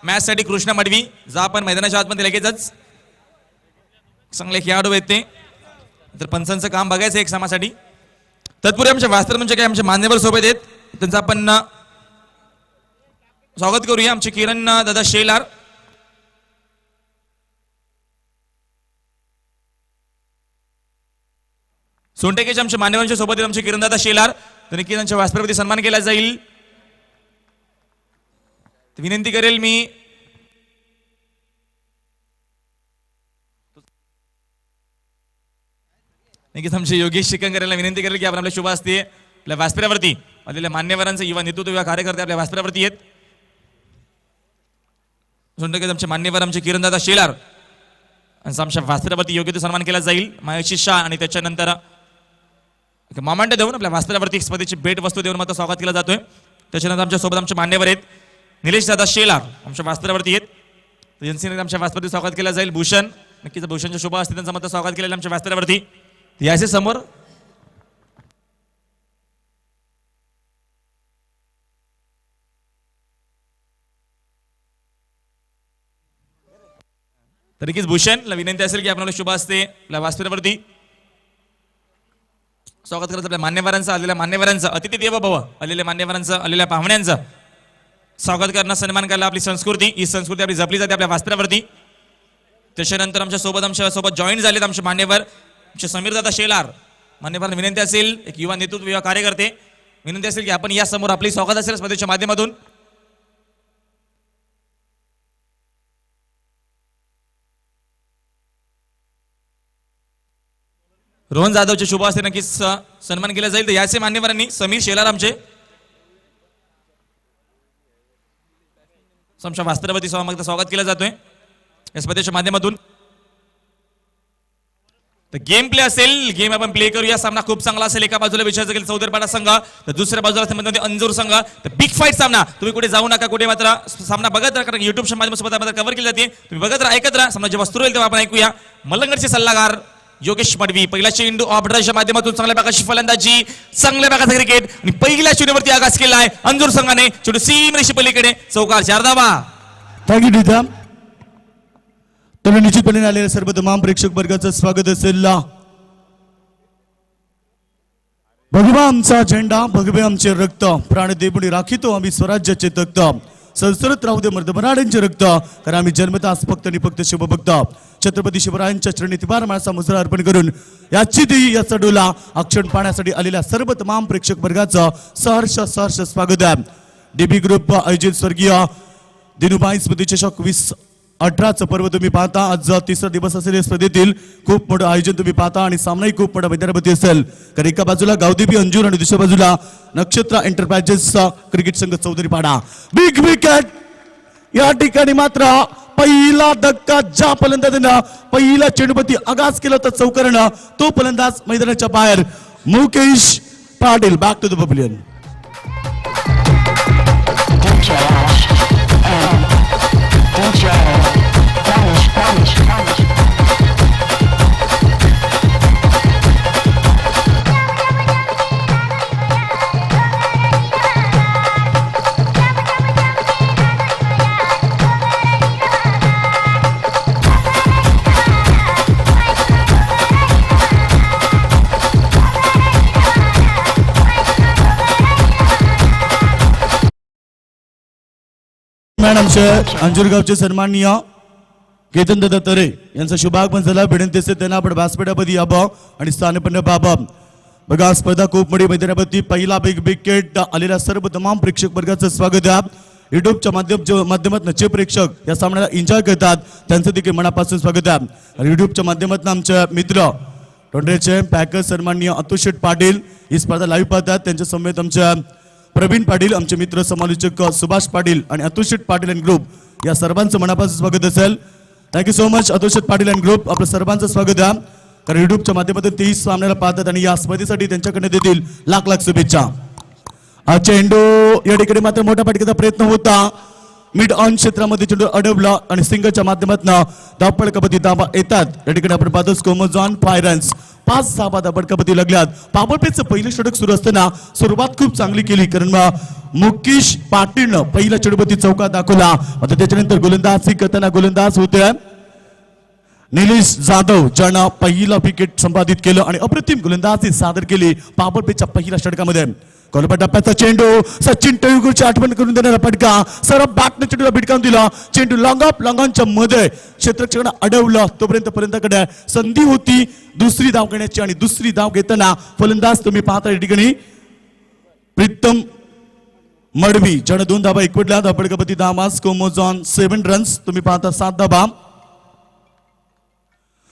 Match साठी कृष्ण मडवी जा आपण मैदानाच्या आतमध्ये लगेचच चांगले खेळाडू आहेत ते तर पंचांचं काम बघायचं एक समासाठी तत्पूर्वी आमच्या वास्त्रमंच काय आमचे मान्यवर सोबत आहेत त्यांचं आपण स्वागत करूया आमचे किरण दादा शेलार सोनटेकेच्या आमच्या मान्यवरांच्या सोबत आहेत आमचे किरण दादा शेलार तर नक्कीच त्यांच्या व्यासपीठावरती सन्मान केला जाईल विनंती करेल मी नक्कीच आमचे योगेश शिकंकर यांना विनंती करेल की आपण आपल्या शुभ असते आपल्या व्यासपीठावरती आलेल्या मान्यवरांचं युवा नेतृत्व युवा कार्यकर्ते आपल्या व्यासपीठावरती आहेत सोनटेके आमचे मान्यवर आमचे किरण दादा शेलार आमच्या व्यासपीठावरती योग्य तो सन्मान केला जाईल महेश शाह आणि त्याच्यानंतर मामांड देऊन आपल्या व्यासपीठावरती स्पर्धेची भेट वस्तू देऊन मात्र स्वागत केला जातोय त्याच्यानंतर आमच्या सोबत आमचे मान्यवर आहेत निलेश दादा शेलार आमच्या व्यासपीठावरती आहेत यांचे आमच्या व्यासपीठावरती स्वागत केलं जाईल भूषण नक्कीच भूषणच्या शुभ असते त्यांचं मात्र स्वागत केलेलं आमच्या व्यासपीठावरती याचे समोर तर नक्कीच भूषणला विनंती असेल की आपल्याला शुभ असते आपल्या व्यासपीठावरती स्वागत करत आपल्या मान्यवरांचं आलेल्या मान्यवरांचं अतिथी देव भव आलेल्या मान्यवरांचं आलेल्या पाहुण्यांचं स्वागत करणं सन्मान करायला आपली संस्कृती ही संस्कृती आपली जपली जाते आपल्या व्यासपीठावरती त्याच्यानंतर आमच्या सोबत जॉईन झालेत आमचे मान्यवर आमचे समीर दादा शेलार मान्यवरांना विनंती असेल एक युवा नेतृत्व युवा कार्यकर्ते विनंती असेल की आपण या समोर आपली स्वागत असेल स्पर्धेच्या माध्यमातून रोहन जाधवचे शुभ असते नक्कीच सन्मान केला जाईल तर याचे मान्यवरांनी समीर शेलार आमचे आमच्या वास्तवावरती स्वागत केलं जातोय या स्पर्धेच्या माध्यमातून तर गेम प्ले असेल गेम आपण प्ले करूया सामना खूप चांगला असेल एका बाजूला विचारायचं गेलं चौधरपाडा संघ तर दुसऱ्या बाजूला अंजूर संघ तर बिग फाईट सामना तुम्ही कुठे जाऊ नका कुठे मात्र सामना बघत राहा कारण युट्यूबच्या माध्यमातून कव्हर केली जाते तुम्ही बघत राहा ऐकत राहा सामना जेव्हा सुरू होईल तेव्हा आपण ऐकूया मलंगडचे सल्लागार योगेश मडवी पहिला चेंडू ऑपरेशनच्या माध्यमातून चांगल्या प्रकारची फलंदाजी चांगल्या प्रकारचा क्रिकेट आणि पहिल्या चेंडूवरती आगास केला आहे अंजूर संघाने चेंडू सीम रेषे पलीकडे चौकार 4 धावा थँक्यू डीता तर निश्चितपणे आलेल्या सर्व तमाम प्रेक्षक वर्गाचं स्वागत असेल भगवा आमचा झेंडा भगवे आमचे रक्त प्राणदेवणी राखीतो आम्ही स्वराज्याचे तख्त संसरत राहू दे मर्दमराड्यांचे रक्त कारण आम्ही जन्मतास फक्त आणि फक्त शिवभक्त छत्रपती शिवरायांच्या चरणी तिबार माळाचा मुजरा अर्पण करून याची देही याचा डोला अक्षण पाहण्यासाठी आलेल्या सर्व तमाम प्रेक्षक वर्गाचं सहर्ष स्वागत आहे डीबी ग्रुप आयोजित स्वर्गीय दिनुबाई स्मृतिचषक 2018 पर्व तुम्ही पाहता आज तिसरा दिवस असेल या स्पर्धेतील खूप मोठं आयोजन तुम्ही पाहता आणि सामनाही खूप मोठा मैदानावरती असेल कारण एका बाजूला गावदेवी अंजूर आणि दुसऱ्या बाजूला नक्षत्र एंटरप्राइजेस क्रिकेट संघ चौधरीपाडा बिग विकेट या ठिकाणी मात्र पहिला धक्का ज्या फलंदाजानं पहिला चेंडूपती आगास केला होता चौकारानं तो फलंदाज मैदानाच्या बाहेर Mukesh Patil back to the pavilion आमचे अंजूरगावचे सन्माननीय केतन दादा तरे यांचा शुभागमन झाला विनंती असते त्यांना आपण व्यासपीठामध्ये यावं आणि स्थानपन्न पाहावं बघा स्पर्धा खूप मोठी मैदानावरती पहिला बिग विकेट आलेल्या सर्व तमाम प्रेक्षक वर्गाचं स्वागत आहे युट्यूबच्या माध्यमातून जे प्रेक्षक या सामन्याला एन्जॉय करतात त्यांचं देखील मनापासून स्वागत आहे आणि युट्यूबच्या माध्यमातून आमचे मित्र टोंडरेचे पॅकर सन्माननीय अतुल शेठ पाटील ही स्पर्धा लाईव्ह पाहतात त्यांच्या समेत आमच्या प्रवीण पाटील आमचे मित्र समालोचक सुभाष पाटील आणि अतुल शेठ पाटील अँड ग्रुप या सर्वांचं मनापासून स्वागत असेल thank you so much Atul Sheth Patil and group आपलं सर्वांचं स्वागत आहे कारण युट्यूबच्या माध्यमातून तेही सामन्याला पाहतात आणि या स्पर्धेसाठी त्यांच्याकडे देतील लाख शुभेच्छा चेंडू या ठिकाणी मात्र मोठ्या फटकेचा प्रयत्न होता मिड ऑन क्षेत्रामध्ये चेंडू अडवला आणि सिंगलच्या माध्यमातून धावपळ कबड्डी धाबा येतात या ठिकाणी आपण पाहतो स्कोमोझॉन 5 रन्स 5 धाबा धावपळ कबड्डी लागल्यात पावरप्लेचं पहिलं षटक सुरू असताना सुरुवात खूप चांगली केली कारण मुकेश पाटीलनं पहिला चेंडूपती चौका दाखवला आता त्याच्यानंतर गोलंदाजी करताना गोलंदाज होते निलेश जाधव ज्यानं पहिला विकेट संपादित केलं आणि अप्रतिम गोलंदाजी सादर केली पावरप्लेच्या पहिल्या षटकामध्ये कोलपा टप्प्याचा चेंडू सचिन तेंडुलकरची आठवण करून देणारा फटका सरळ बॅटने चेंडूला भिटकावून दिला चेंडू लॉंगच्या मध्ये क्षेत्ररक्षण अडवलं तोपर्यंत पर्यंतकडे संधी होती दुसरी धाव घेण्याची आणि दुसरी धाव घेताना फलंदाज तुम्ही पाहता या ठिकाणी प्रीतम मडवी ज्यानं 2 धाबा एकवटल्या धावपळ कबड्डी धावा स्कोमोझॉन 7 रन्स तुम्ही पाहता 7 धाबा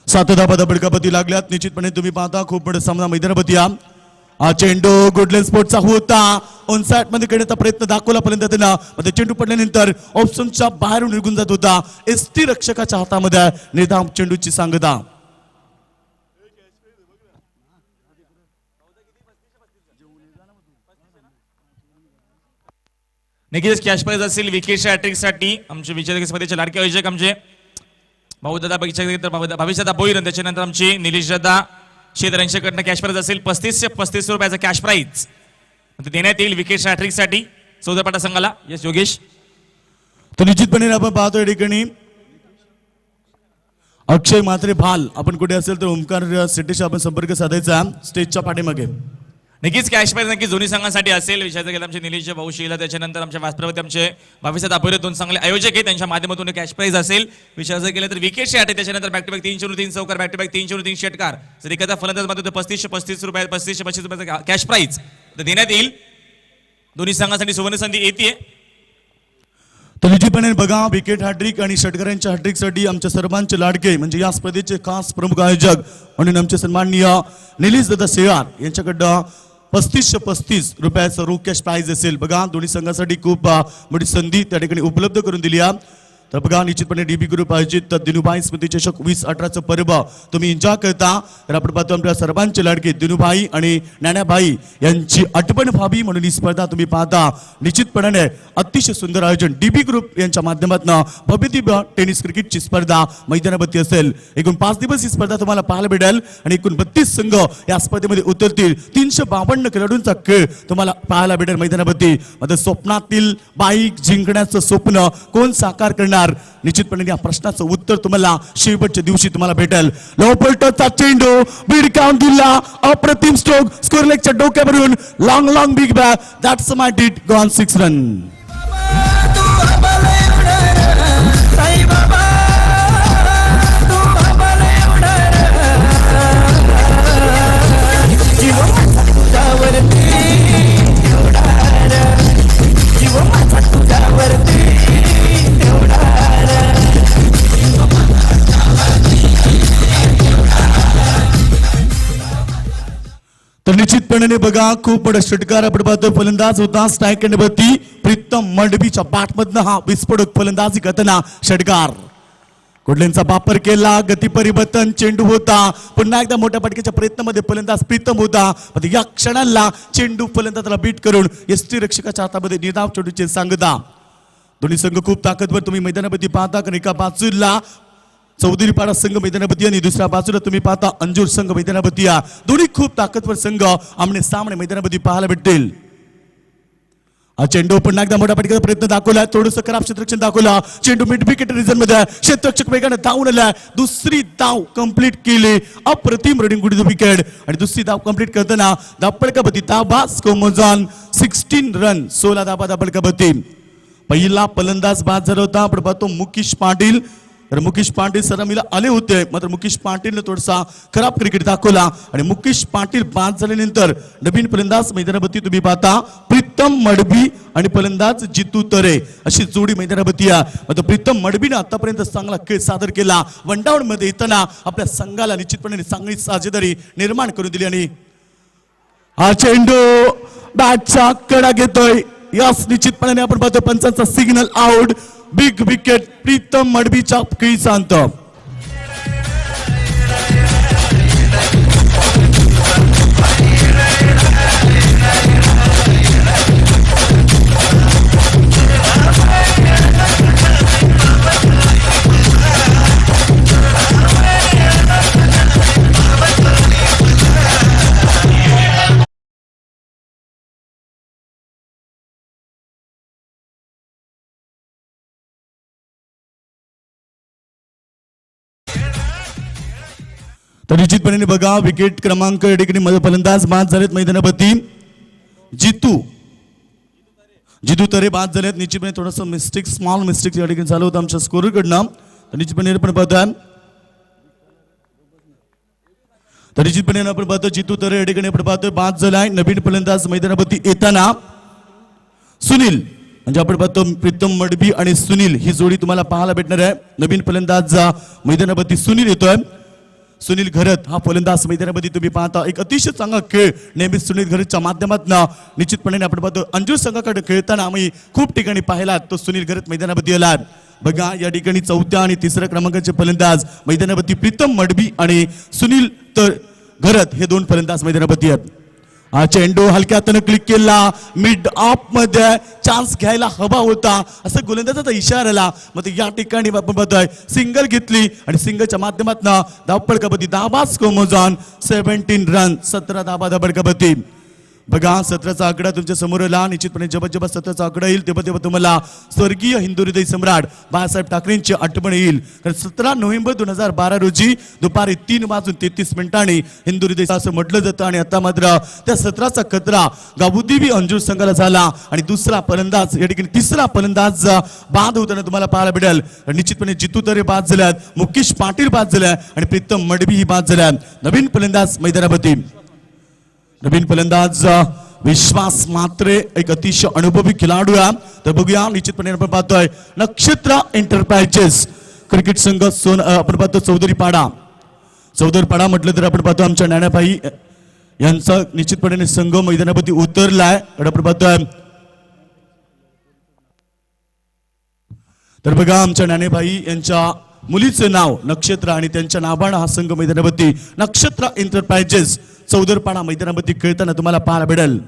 7 धाबा धावपळ कबड्डी लागल्यात निश्चितपणे तुम्ही पाहता खूप मोठा सामना मैदानावरती हा चेंडू गुडलेन स्पोर्टचा होता ऑन साइड मध्ये खेळण्याचा प्रयत्न दाखवला पर्यंत त्यांना मध्ये चेंडू पडल्यानंतर ऑप्शनच्या बाहेरून निघून जात होता एसटी रक्षकाच्या हातामध्ये निर्धाव चेंडूची सांगता नक्कीच कॅश प्राइज असेल विकेटच्या हॅट्रिकसाठी आमचे विजय स्पर्धेचे लाडके आयोजक आमचे भाऊदादा भविष्यात बोईरन त्याच्यानंतर आमची निलेश दादा शेदर यांच्याकडनं कॅश प्राइज असेल 35 ते 35 रुपयाचा कॅश प्राइज देण्यात येईल विकेटच्या हॅट्रिकसाठी चौदरपाडा संघाला यस योगेश तर निश्चितपणे आपण पाहतो या ठिकाणी अक्षय म्हात्रे भाल आपण कुठे असेल तर ओमकार सिटीशी आपण संपर्क साधायचा स्टेजच्या पाठीमागे नक्कीच कॅश प्राइज नक्कीच दोन्ही संघांसाठी असेल विचारायचं गेलं आमचे निलेश भाऊ शीला त्याच्यानंतर आमच्या वासप्रवती आमचे भविष्यात अपुरे 2 चांगले आयोजक आहेत त्यांच्या माध्यमातून कॅश प्राइज असेल विचारायचं गेलं तर विकेटचे आहे त्याच्यानंतर बॅक टू बॅक 3 चेंडू 3 चौकार बॅक टू बॅक 3 चेंडू 3 षटकार जर एखादा फलंदाज मात्र 35 रुपये 35 रुपयाचा कॅश प्राइज तर देण्यात येईल दोन्ही संघांसाठी सुवर्ण संधी येते तर निश्चितपणे बघा विकेट हॅट्रिक आणि षटकारांच्या हॅट्रिकसाठी आमच्या सर्वांचे लाडके म्हणजे या स्पर्धेचे खास प्रमुख आयोजक म्हणून आमचे सन्माननीय निलेश दादा शेयार यांच्याकडं 35 रुपयाचं रोख कॅश प्राइज असेल बघा दोन्ही संघासाठी खूप मोठी संधी त्या ठिकाणी उपलब्ध करून दिली आहे तर बघा निश्चितपणे डीबी ग्रुप आयोजित दिनुभाई स्मृती चषक 2018चं पर्व तुम्ही एन्जॉय करता तर आपण पाहतो आपल्या सर्वांचे लाडके दिनुभाई आणि ज्ञानाभाई यांची आठवण व्हावी म्हणून ही स्पर्धा तुम्ही पाहता निश्चितपणे अतिशय सुंदर आयोजन डीबी ग्रुप यांच्या माध्यमातून भव्यदिव्य टेनिस क्रिकेटची स्पर्धा मैदानावरती असेल एकूण 5 दिवस ही स्पर्धा तुम्हाला पाहायला भेटेल आणि एकूण 32 संघ या स्पर्धेमध्ये उतरतील 352 खेळाडूंचा खेळ तुम्हाला पाहायला भेटेल मैदानावरती मध्ये स्वप्नातील बाईक जिंकण्याचं स्वप्न कोण साकार करणार निश्चितपणे या प्रश्नाचं उत्तर तुम्हाला शेवटच्या दिवशी तुम्हाला भेटेल लो पलटचा चेंडू भिडकावून दिला अप्रतिम स्ट्रोक स्कोर लेगच्या डोक्यावरून long big bag that's my did gone 6 run तर निश्चितपणे बघा खूप मोठा षटकार आपण पाहतो फलंदाज होता स्ट्राईक वरती प्रीतम मंडवीच्या बॅटमधनं हा विस्फोटक फलंदाजी करताना षटकार कुडलेंचा वापर केला गती परिवर्तन चेंडू होता पुन्हा एकदा मोठ्या फटकेच्या प्रयत्नामध्ये फलंदाज प्रीतम होता या क्षणाला चेंडू फलंदाजाला बीट करून एसटी रक्षकाच्या हातामध्ये निर्धाव चेंडूची सांगता दोन्ही संघ खूप ताकदवर तुम्ही मैदानावरती पाहता कारण एका बाजूला चौधरीपाडा संघ मैदानावरती आणि दुसऱ्या बाजूला तुम्ही पाहता अंजूर संघ मैदानावरती दोन्ही खूप ताकदवर संघ आमने सामने मैदानावरती पाहायला भेटतील चेंडू पुन्हा एकदा मोठा फटकेचा प्रयत्न दाखवला थोडंसं खराब क्षेत्ररक्षण दाखवला चेंडू मिड विकेट रिझन मध्ये क्षेत्ररक्षक वेगाने धावून आला दुसरी धाव कंप्लीट केली अप्रतिम रनिंग गुड विकेट आणि दुसरी धाव कंप्लीट करताना धावपळ कबड्डी धावा स्कोमोझॉन 16 रन 16 धावा धावपळ कबड्डी पहिला फलंदाज बाद झाला होता आपण पाहतो मुकेश पाटील तर मुकेश पाटील सलामीला आले होते मात्र मुकेश पाटीलने थोडासा खराब क्रिकेट दाखवला आणि मुकेश पाटील बाद झाल्यानंतर नवीन फलंदाज मैदानावरती तुम्ही पाहता प्रीतम मडवी आणि फलंदाज जितू तरे अशी जोडी मैदानावरती मात्र प्रीतम मडवीने आतापर्यंत चांगला खेळ सादर केला वन डाऊन मध्ये येताना आपल्या संघाला निश्चितपणे चांगली साजेदारी निर्माण करून दिली आणि हा चेंडू बॅटचा कडा घेतोय यस निश्चितपणे आपण पाहतो पंचांचा signal out big wicket Pritam मडवीच्या खेळीचा अंत तर निश्चितपणे बघा विकेट क्रमांक या ठिकाणी फलंदाज बाद झालेत मैदानावरती जितू तरे बाद झालेत. निश्चितपणे थोडंसं मिस्टेक स्मॉल मिस्टेक या ठिकाणी झालं होतं आमच्या स्कोरकडनं. तर निश्चितपणे आपण पाहतोय आपण पाहतो जितू तरे या ठिकाणी आपण पाहतोय बाद झालाय. नवीन फलंदाज मैदानावरती येताना सुनील म्हणजे आपण पाहतो प्रीतम मडबी आणि सुनील ही जोडी तुम्हाला पाहायला भेटणार आहे. नवीन फलंदाज मैदानावरती सुनील येतोय. सुनील घरत हा फलंदाज मैदानामध्ये तुम्ही पाहता एक अतिशय चांगला खेळ नेहमी सुनील घरतच्या माध्यमातून निश्चितपणे आपण पाहतो अंजूर संघाकडे खेळताना आम्ही खूप ठिकाणी पाहिला तो सुनील घरत मैदानामध्ये आला. बघा या ठिकाणी चौथ्या आणि तिसऱ्या क्रमांकाचे फलंदाज मैदानावरती प्रीतम मडबी आणि सुनील तर घरत हे दोन फलंदाज मैदानावरती आहेत. हा चेंडू हलक्या हाताने क्लिक केला मिड ऑफ मध्ये चान्स घ्यायला हवा होता असं गोलंदाजाचा इशारा आला. मग या ठिकाणी आपण पाहतोय सिंगल घेतली आणि सिंगलच्या माध्यमातून धावपळ कबड्डी दाबास कोमोजान 17 रन 17 धावपळ कबड्डी. बघा 17चा आकडा तुमच्या समोर आला. निश्चितपणे जेव्हा 17चा आकडा येईल तेव्हा तुम्हाला स्वर्गीय हिंदू हृदय सम्राट बाळासाहेब ठाकरेंची आठवण येईल. कारण 17 नोव्हेंबर 2012 रोजी दुपारी 3:33 हिंदू हृदय असं म्हटलं जातं. आणि आता मात्र त्या 17चा खतरा गावदेवी अंजूर संघाला झाला आणि दुसरा फलंदाज या ठिकाणी तिसरा फलंदाज बाद होताना तुम्हाला पाहायला मिळेल. निश्चितपणे जितू तरे बाद झाल्यात, मुकेश पाटील बाद झाल्या आणि प्रीतम मडबी ही बाद झाल्या. नवीन फलंदाज मैदानावरती नवीन फलंदाज विश्वास मात्रे एक अतिशय अनुभवी खेळाडू आहे. तर बघूया निश्चितपणे आपण पाहतोय नक्षत्र एंटरप्राइजेस क्रिकेट संघ आपण पाहतो चौधरीपाडा म्हटलं तर आपण पाहतो आमच्या नाण्याबाई यांचा निश्चितपणे संघ मैदानावरती उतरलाय. आपण पाहतोय तर बघा आमच्या नाणेबाई यांच्या मुलीचं नाव नक्षत्र आणि त्यांच्या नावानं हा संघ मैदानावरती नक्षत्र एंटरप्राइजेस चौधरपाडा मैदानावरती खेळताना तुम्हाला पाहायला मिळेल.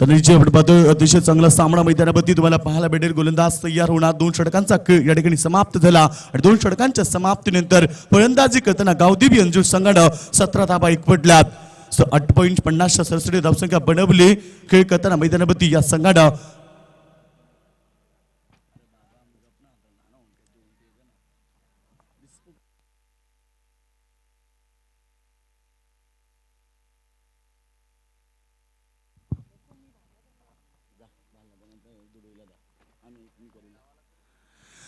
तर आपण पाहतो अतिशय चांगला सामना मैदानावरती तुम्हाला पाहायला भेटेल. गोलंदाज तयार होणार. 2 षटकांचा खेळ या ठिकाणी समाप्त झाला आणि 2 षटकांच्या समाप्तीनंतर फलंदाजी करताना गावदेवी अंजूर संघानं 17 धावा एकवटल्यात. 8.50 सरासरी धावसंख्या बनवली. खेळ करताना मैदानावरती या संघानं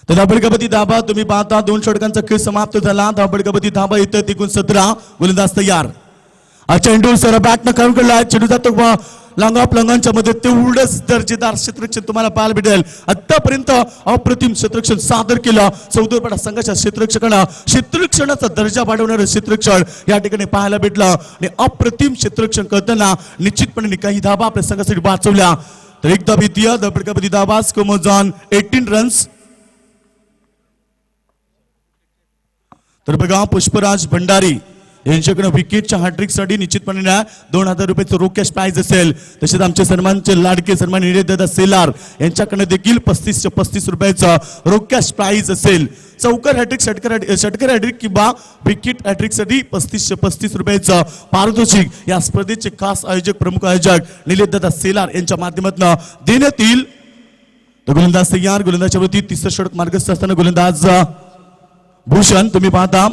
तर धावपळ कबड्डी धाबा तुम्ही पाहता 2 षटकांचा खेळ समाप्त झाला. धावपळ कबड्डी धाबा येतं तिकून 17 गोलंदाज तयार. चेंडू सर बॅट न काढून काढला. चेंडू जातो लंगाच्या मध्ये तेवढंच दर्जेदार क्षेत्ररक्षण तुम्हाला पाहायला भेटेल. आतापर्यंत अप्रतिम क्षेत्ररक्षण सादर केलं चौधरपाडा संघाच्या क्षेत्ररक्षकांना. क्षेत्ररक्षणाचा दर्जा वाढवणारं क्षेत्ररक्षण या ठिकाणी पाहायला भेटलं आणि अप्रतिम क्षेत्ररक्षण करताना निश्चितपणे काही धाबा आपल्या संघासाठी वाचवल्या. तर एकदा भीतीय धावपळ कबड्डी धाबा कोमोजान 18 रन्स. तर बघा पुष्पराज भंडारी यांच्याकडे विकेटच्या हॅट्रिकसाठी निश्चितपणे 2000 रुपयाचं रोख कॅश प्राइज असेल. तसेच आमचे सन्मानचे लाडके सन्मान निलेदादा सेलार यांच्याकडे देखील 35 रुपयाचं रोख कॅश प्राइज असेल. चौकार हॅट्रिक षटकार हॅट्रिक किंवा विकेट हॅट्रिकसाठी 35 रुपयाचं पारितोषिक या स्पर्धेचे खास आयोजक प्रमुख आयोजक निलेदादा सेलार यांच्या माध्यमातून देण्यात येईल. तर गोलंदाज तयार. गोलंदाजच्या वरती तिसरं षटक मार्गस्थ असताना गोलंदाज भूषण तुम्ही पाहता.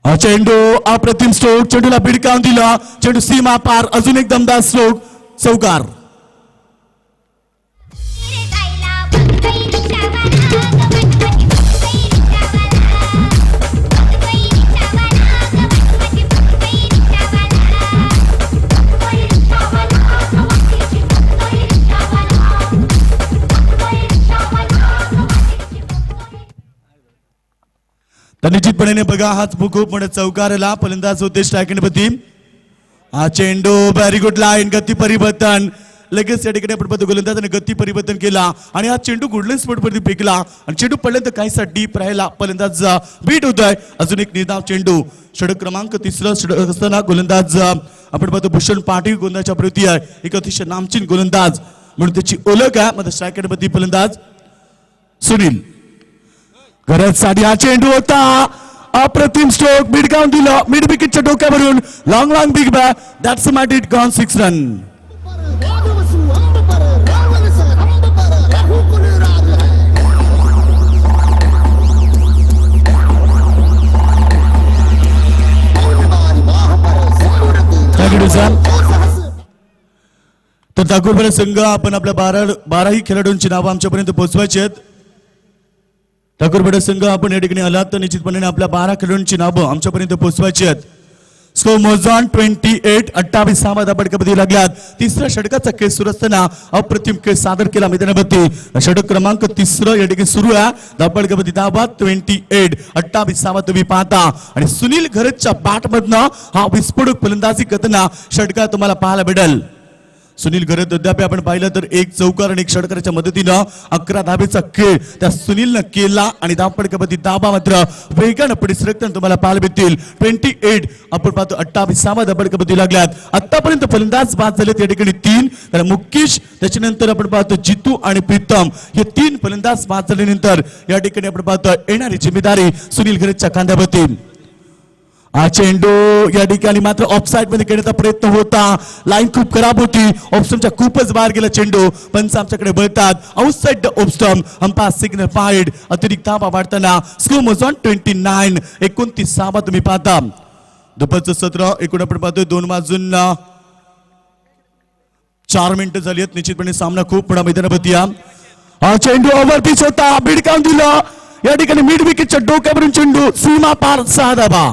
चेंडू अप्रतिम स्ट्रोक. चेंडूला भिडकावून दिला. चेंडू सीमा पार. अजून एक दमदार स्ट्रोक. चौकार. तर निश्चितपणे बघा हाच खूप मोठा चौकाराला फलंदाज होते स्ट्रायकरवरती. हा चेंडू व्हेरी गुड लाईन. गती परिवर्तन लगेच या ठिकाणी आपण पाहतो गोलंदाजाने गती परिवर्तन केला आणि हा चेंडू गुडलाईन स्पॉटवरती फेकला आणि चेंडू पडल्यानंतर काहीसा डीप राहिला. फलंदाज बीट होतोय. अजून एक निर्धाव चेंडू. षटक क्रमांक 3 षटक असताना गोलंदाज आपण पाहतो भूषण पाटील गोलंदाजच्या प्रती आहे. एक अतिशय नामचीन गोलंदाज म्हणून त्याची ओळख आहे. मध्ये स्ट्रायकरवरती फलंदाज सुनील घरात साठी. हा चेंडू होता अप्रतिम स्ट्रोक. भिडकावून दिलं मिड विकेटच्या डोक्यावरून. Long big bat. That's mat it gone 6 run. Thakurwada संघ आपण आपल्या बाराही खेळाडूंची नावं आमच्यापर्यंत पोहोचवायची आहेत. ठाकूरवाडा संघ आपण या ठिकाणी आलात तर निश्चितपणे आपल्या 12 खेळाडूंची नावं आमच्यापर्यंत पोहोचवायची आहेत. स्कोर मोजॉन 28 धाबडकामध्ये लागल्यात. तिसऱ्या षटकाचा खेळ सुरू असताना अप्रतिम खेळ सादर केला मैदानावरती. षटक क्रमांक 3 या ठिकाणी सुरू आहे. धाबडकामध्ये धाबा 28 तुम्ही पाहता आणि सुनील घरतच्या बॅटमधनं हा विस्फोटक फलंदाजी करताना षटकार तुम्हाला पाहायला भेटेल. सुनील घरत अद्याप आपण पाहिलं तर एक चौकार आणि एक षटकाराच्या मदतीनं 11 धाबेचा खेळ त्या सुनीलनं केला आणि धावपडकामध्ये धाबा मात्र वेगानं पुढे सरकताना तुम्हाला पाहायला भेटतील. 28 आपण पाहतो 28 धाबडकामध्ये लागल्यात. आतापर्यंत फलंदाज बाद झाले त्या ठिकाणी 3, कारण मुकेश त्याच्यानंतर आपण पाहतो जितू आणि प्रीतम हे 3 फलंदाज बाद झाल्यानंतर या ठिकाणी आपण पाहतो येणारी जिम्मेदारी सुनील घरतच्या खांद्यावरती. हा चेंडू या ठिकाणी मात्र ऑफसाईड मध्ये खेळण्याचा प्रयत्न होता. लाईन खूप खराब होती. ऑफस्टमच्या खूपच बाहेर गेला चेंडू. पंच आमच्याकडे बळतात. Outside the off stump. Umpire signal wide. अतिरिक्त धावा वाढताना स्कोर मोजॉन 29 29 तुम्ही पाहता. दुपारचं सत्र एकूण आपण पाहतोय 2 वाजून 4 मिनिटं झाली आहेत. निश्चितपणे सामना खूप मोठा मैदानावरती. हा चेंडू ओव्हर पिच होता. भिडकावून दिलं. या ठिकाणी मिड विकेटच्या डोक्यावरून चेंडू सीमा पार 6 धाबा.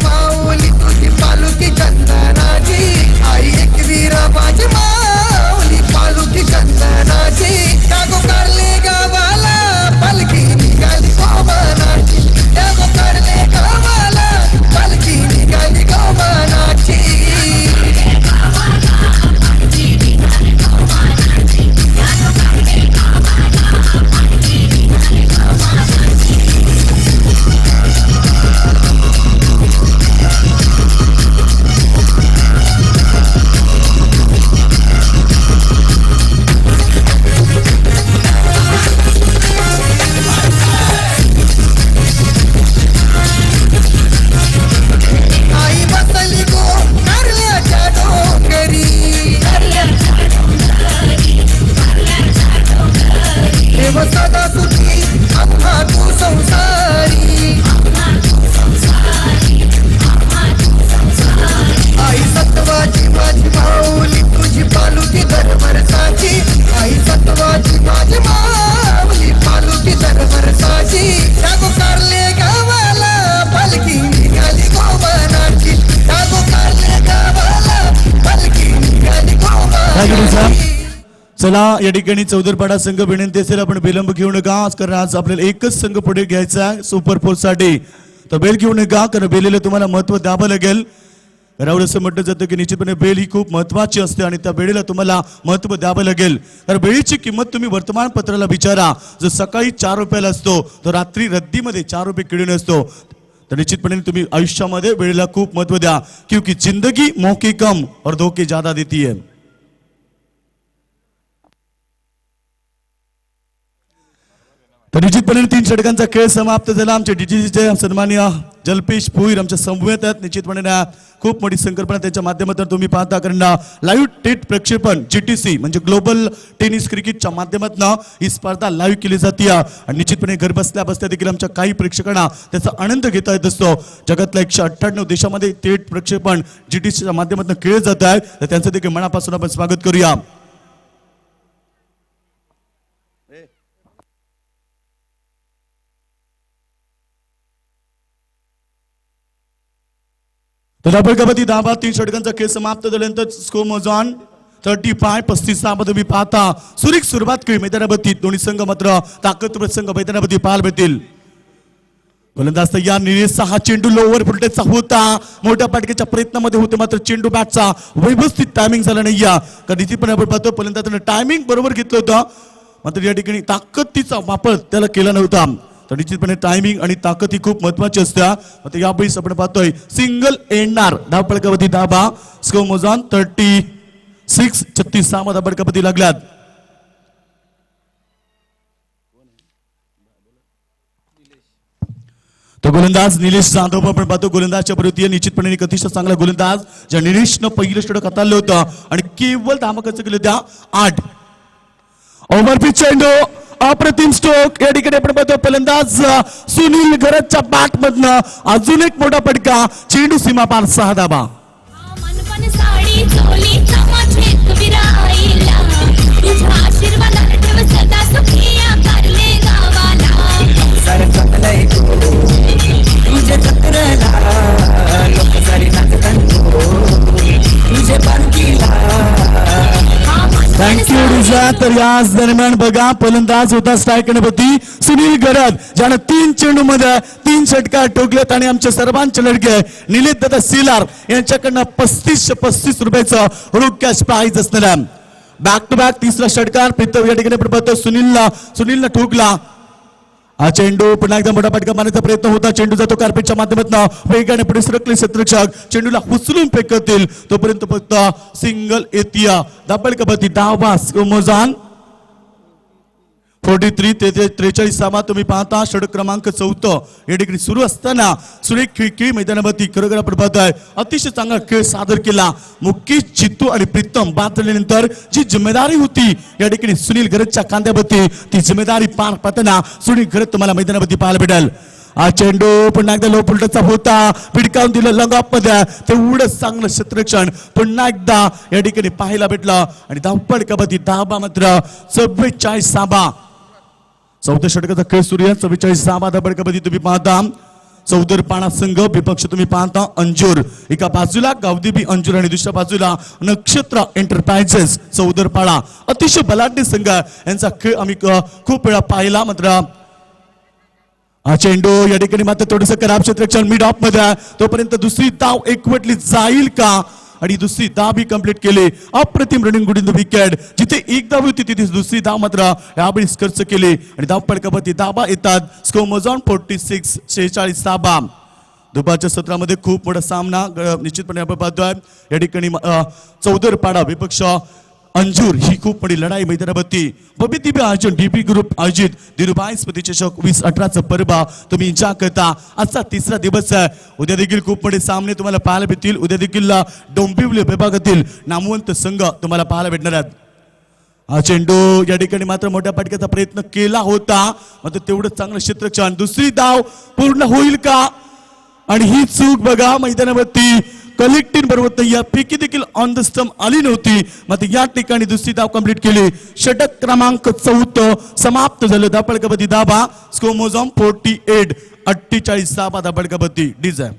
माऊली तुझी पालुकी चंदनाची आई एक वीरा माझी माऊली पालुकी चंदनाची टाको कारले गावाला पालखी निघाली गोमानाची टाको कारले गावाला पालखी निघाली गोमानाची. चला या ठिकाणी चौदरपाडा संघ विनंती असेल आपण विलंब घेऊ नका, कारण आज आपल्याला एकच संघ पुढे घ्यायचा आहे सुपर 4 साठी. तर बेल घेऊ नका, कारण बेलीला तुम्हाला महत्व द्यावं लागेल. राहुल असं म्हटलं जातं की निश्चितपणे बेल ही खूप महत्वाची असते आणि त्या बेळीला तुम्हाला महत्व द्यावं लागेल. तर बेळीची किंमत तुम्ही वर्तमानपत्राला विचारा. जो सकाळी 4 रुपयाला असतो तो रात्री रद्दीमध्ये 4 रुपये किडून असतो. तर निश्चितपणे तुम्ही आयुष्यामध्ये वेळेला खूप महत्व द्या, क्योंकि जिंदगी मौके कम और धोखे ज्यादा देती है. तर निश्चितपणे 3 षटकांचा खेळ समाप्त झाला. आमचे डीजीचे सन्माननीय जलपेश भुईर आमच्या समवेत आहेत. निश्चितपणे खूप मोठी संकल्पना त्यांच्या माध्यमातून तुम्ही पाहता, कारण लाईव्ह टेट प्रक्षेपण GTC म्हणजे ग्लोबल टेनिस क्रिकेटच्या माध्यमातून ही स्पर्धा लाईव्ह केली जाते आणि निश्चितपणे घर बसल्या बसल्या देखील आमच्या काही प्रेक्षकांना त्याचा आनंद घेता येत असतो. जगातल्या 198 देशामध्ये टेट प्रक्षेपण GTCच्या माध्यमातून केले जात आहे. तर त्यांचं देखील मनापासून आपण स्वागत करूया. तर आपण कबड्डी 10-3 षटकांचा खेळ समाप्त झाल्यानंतर स्कोर मोजॉन 35 तुम्ही पाहता. सुरेख सुरुवात केली मैदानावरती. दोन्ही संघ मात्र ताकदवर संघ मैदानावरती पाहायला भेटतील. गोलंदाज तयार. निलेशचा हा चेंडू लोवर फुलटेचा होता. मोठ्या पाटकेच्या प्रयत्नामध्ये होते, मात्र चेंडू बॅटचा व्यवस्थित टायमिंग झाला नाही. कधीची पण आपण पाहतो फलंदाजाने टायमिंग बरोबर घेतलं होतं, मात्र या ठिकाणी ताकदीचा वापर त्याला केला नव्हता. तर निश्चितपणे टायमिंग आणि ताकद ही खूप महत्वाची असते. आता यावेळी आपण पाहतोय सिंगल येणार. धावपळकावधी धाबा. स्कोर मोजॉन 36 धावपळकावधी लागल्यात. तो गोलंदाज निलेश जाधव आपण पाहतो. गोलंदाजच्या प्रवृत्ती निश्चितपणे एक अतिशय चांगला गोलंदाज, ज्या निलेशनं पहिलं षटक हाताळलं होतं आणि केवळ धामाकाचं केलं त्या 8 ओव्हर पिच चेंडू. अप्रतिम स्ट्रोक. या ठिकाणी आपण पाहतो फलंदाज सुनील घरतच्या बॅट मधनं अजून एक मोठा फटका. चेंडू सीमा पार 6 धाबा. साडी चोली चमचे कविरा आईला तुझ्या आशीर्वादाने ठेव सदा सुखी या कारले गावाला सारं जमलंय गो तुझे जत्रला लोक सारी नाचतात तुझे पालखीला थँक्यू रिजा. तर याच दरम्यान बघा फलंदाज होता स्ट्रायक गणपती सुनील गरड, ज्यानं 3 चेंडू मध्ये 3 षटकार ठोकलेत आणि आमचे सर्वांचे लडके निलेश दादा सिलार यांच्याकडनं 35 रुपयाचं रोख कॅश प्राइज असणार आहे. बॅक टू बॅक तिसरा षटकार प्रीतम या ठिकाणी प्रभात सुनीलनं ठोकला. हा चेंडू पुन्हा एकदा मोठा फटका मारण्याचा प्रयत्न होता. चेंडू जातो कार्पेटच्या माध्यमातून वेगाने पुढे सरकले क्षेत्ररक्षक चेंडूला उचलून फेकतील तोपर्यंत फक्त सिंगल येतिया दाबळ कबड्डी डावा मोजान 43 ते 43 सामा तुम्ही पाहता. षटक क्रमांक 4 या ठिकाणी सुरू असताना सुरेख खेळ मैदानावरती खरोखर आपण पाहतोय अतिशय चांगला खेळ सादर केला. मुकेश चित्तू आणि प्रीतम बाद झाल्यानंतर जी जिम्मेदारी होती या ठिकाणी सुनील गरजच्या खांद्यावरती ती जिम्मेदारी पार पाडताना सुनील गरज तुम्हाला मैदानावरती पाहायला भेटेल. हा चेंडू पुन्हा एकदा लो फुलटचा होता पिडकावून दिलं लंगऑफ मध्ये तेवढंच चांगलं क्षेत्ररक्षण पुन्हा एकदा या ठिकाणी पाहायला भेटलं आणि धावपळ कबड्डी धाबा मात्र 44 साबा. 14 षटकाचा खेळ सुरू आहे. 44 साबा धाबळ कबड्डी तुम्ही पाहता. चौदरपाडा संघ विपक्ष तुम्ही पाहता अंजूर एका बाजूला गावदेवी अंजूर आणि दुसऱ्या बाजूला नक्षत्र एंटरप्राइजेस चौदरपाडा. अतिशय बलाढ्य संघ यांचा खेळ आम्ही खूप वेळा पाहिला. मात्र हा चेंडू या ठिकाणी मात्र थोडस खराब क्षेत्ररक्षण मिड ऑफ मध्ये तोपर्यंत दुसरी धाव एकवटली जाईल का आणि दुसरी धाव बी कंप्लीट केली. अप्रतिम running good in the wicket. जिथे एक धाव होती तिथे दुसरी धाव मात्र यावेळी खर्च केली आणि धाव पडकावरती धाबा येतात. स्कोर मोजान 46 46 धाबा. दुपारच्या सत्रामध्ये खूप मोठा सामना निश्चितपणे आपण पाहतोय. या ठिकाणी चौदरपाडा विपक्ष अंजूर ही खूप मोठी लढाई मैदानावरती भव्य दिव्य आयोजन डीपी ग्रुप आयोजित धीरूभाई स्मृती चषक 2018 पर्व तुम्ही एन्जॉय करता. आजचा तिसरा दिवस आहे. उद्या देखील खूप मोठे सामने तुम्हाला पाहायला भेटतील. उद्या देखील डोंबिवली विभागातील नामवंत संघ तुम्हाला पाहायला भेटणार आहेत. हा चेंडू या ठिकाणी मात्र मोठ्या फटक्याचा प्रयत्न केला होता मात्र तेवढं चांगलं क्षेत्ररक्षण. दुसरी धाव पूर्ण होईल का आणि ही चूक बघा मैदानावरती कलेक्टिव्ह बरोबर यापैकी देखील ऑन द स्टंप आली नव्हती. मात्र या ठिकाणी दुसरी धाव कंप्लीट केली. षटक क्रमांक 4 समाप्त झालं. धापळ कबड्डी धाबा. स्कोर मोजाम 48 48 धाबा धापळ कबड्डी डिझाईन.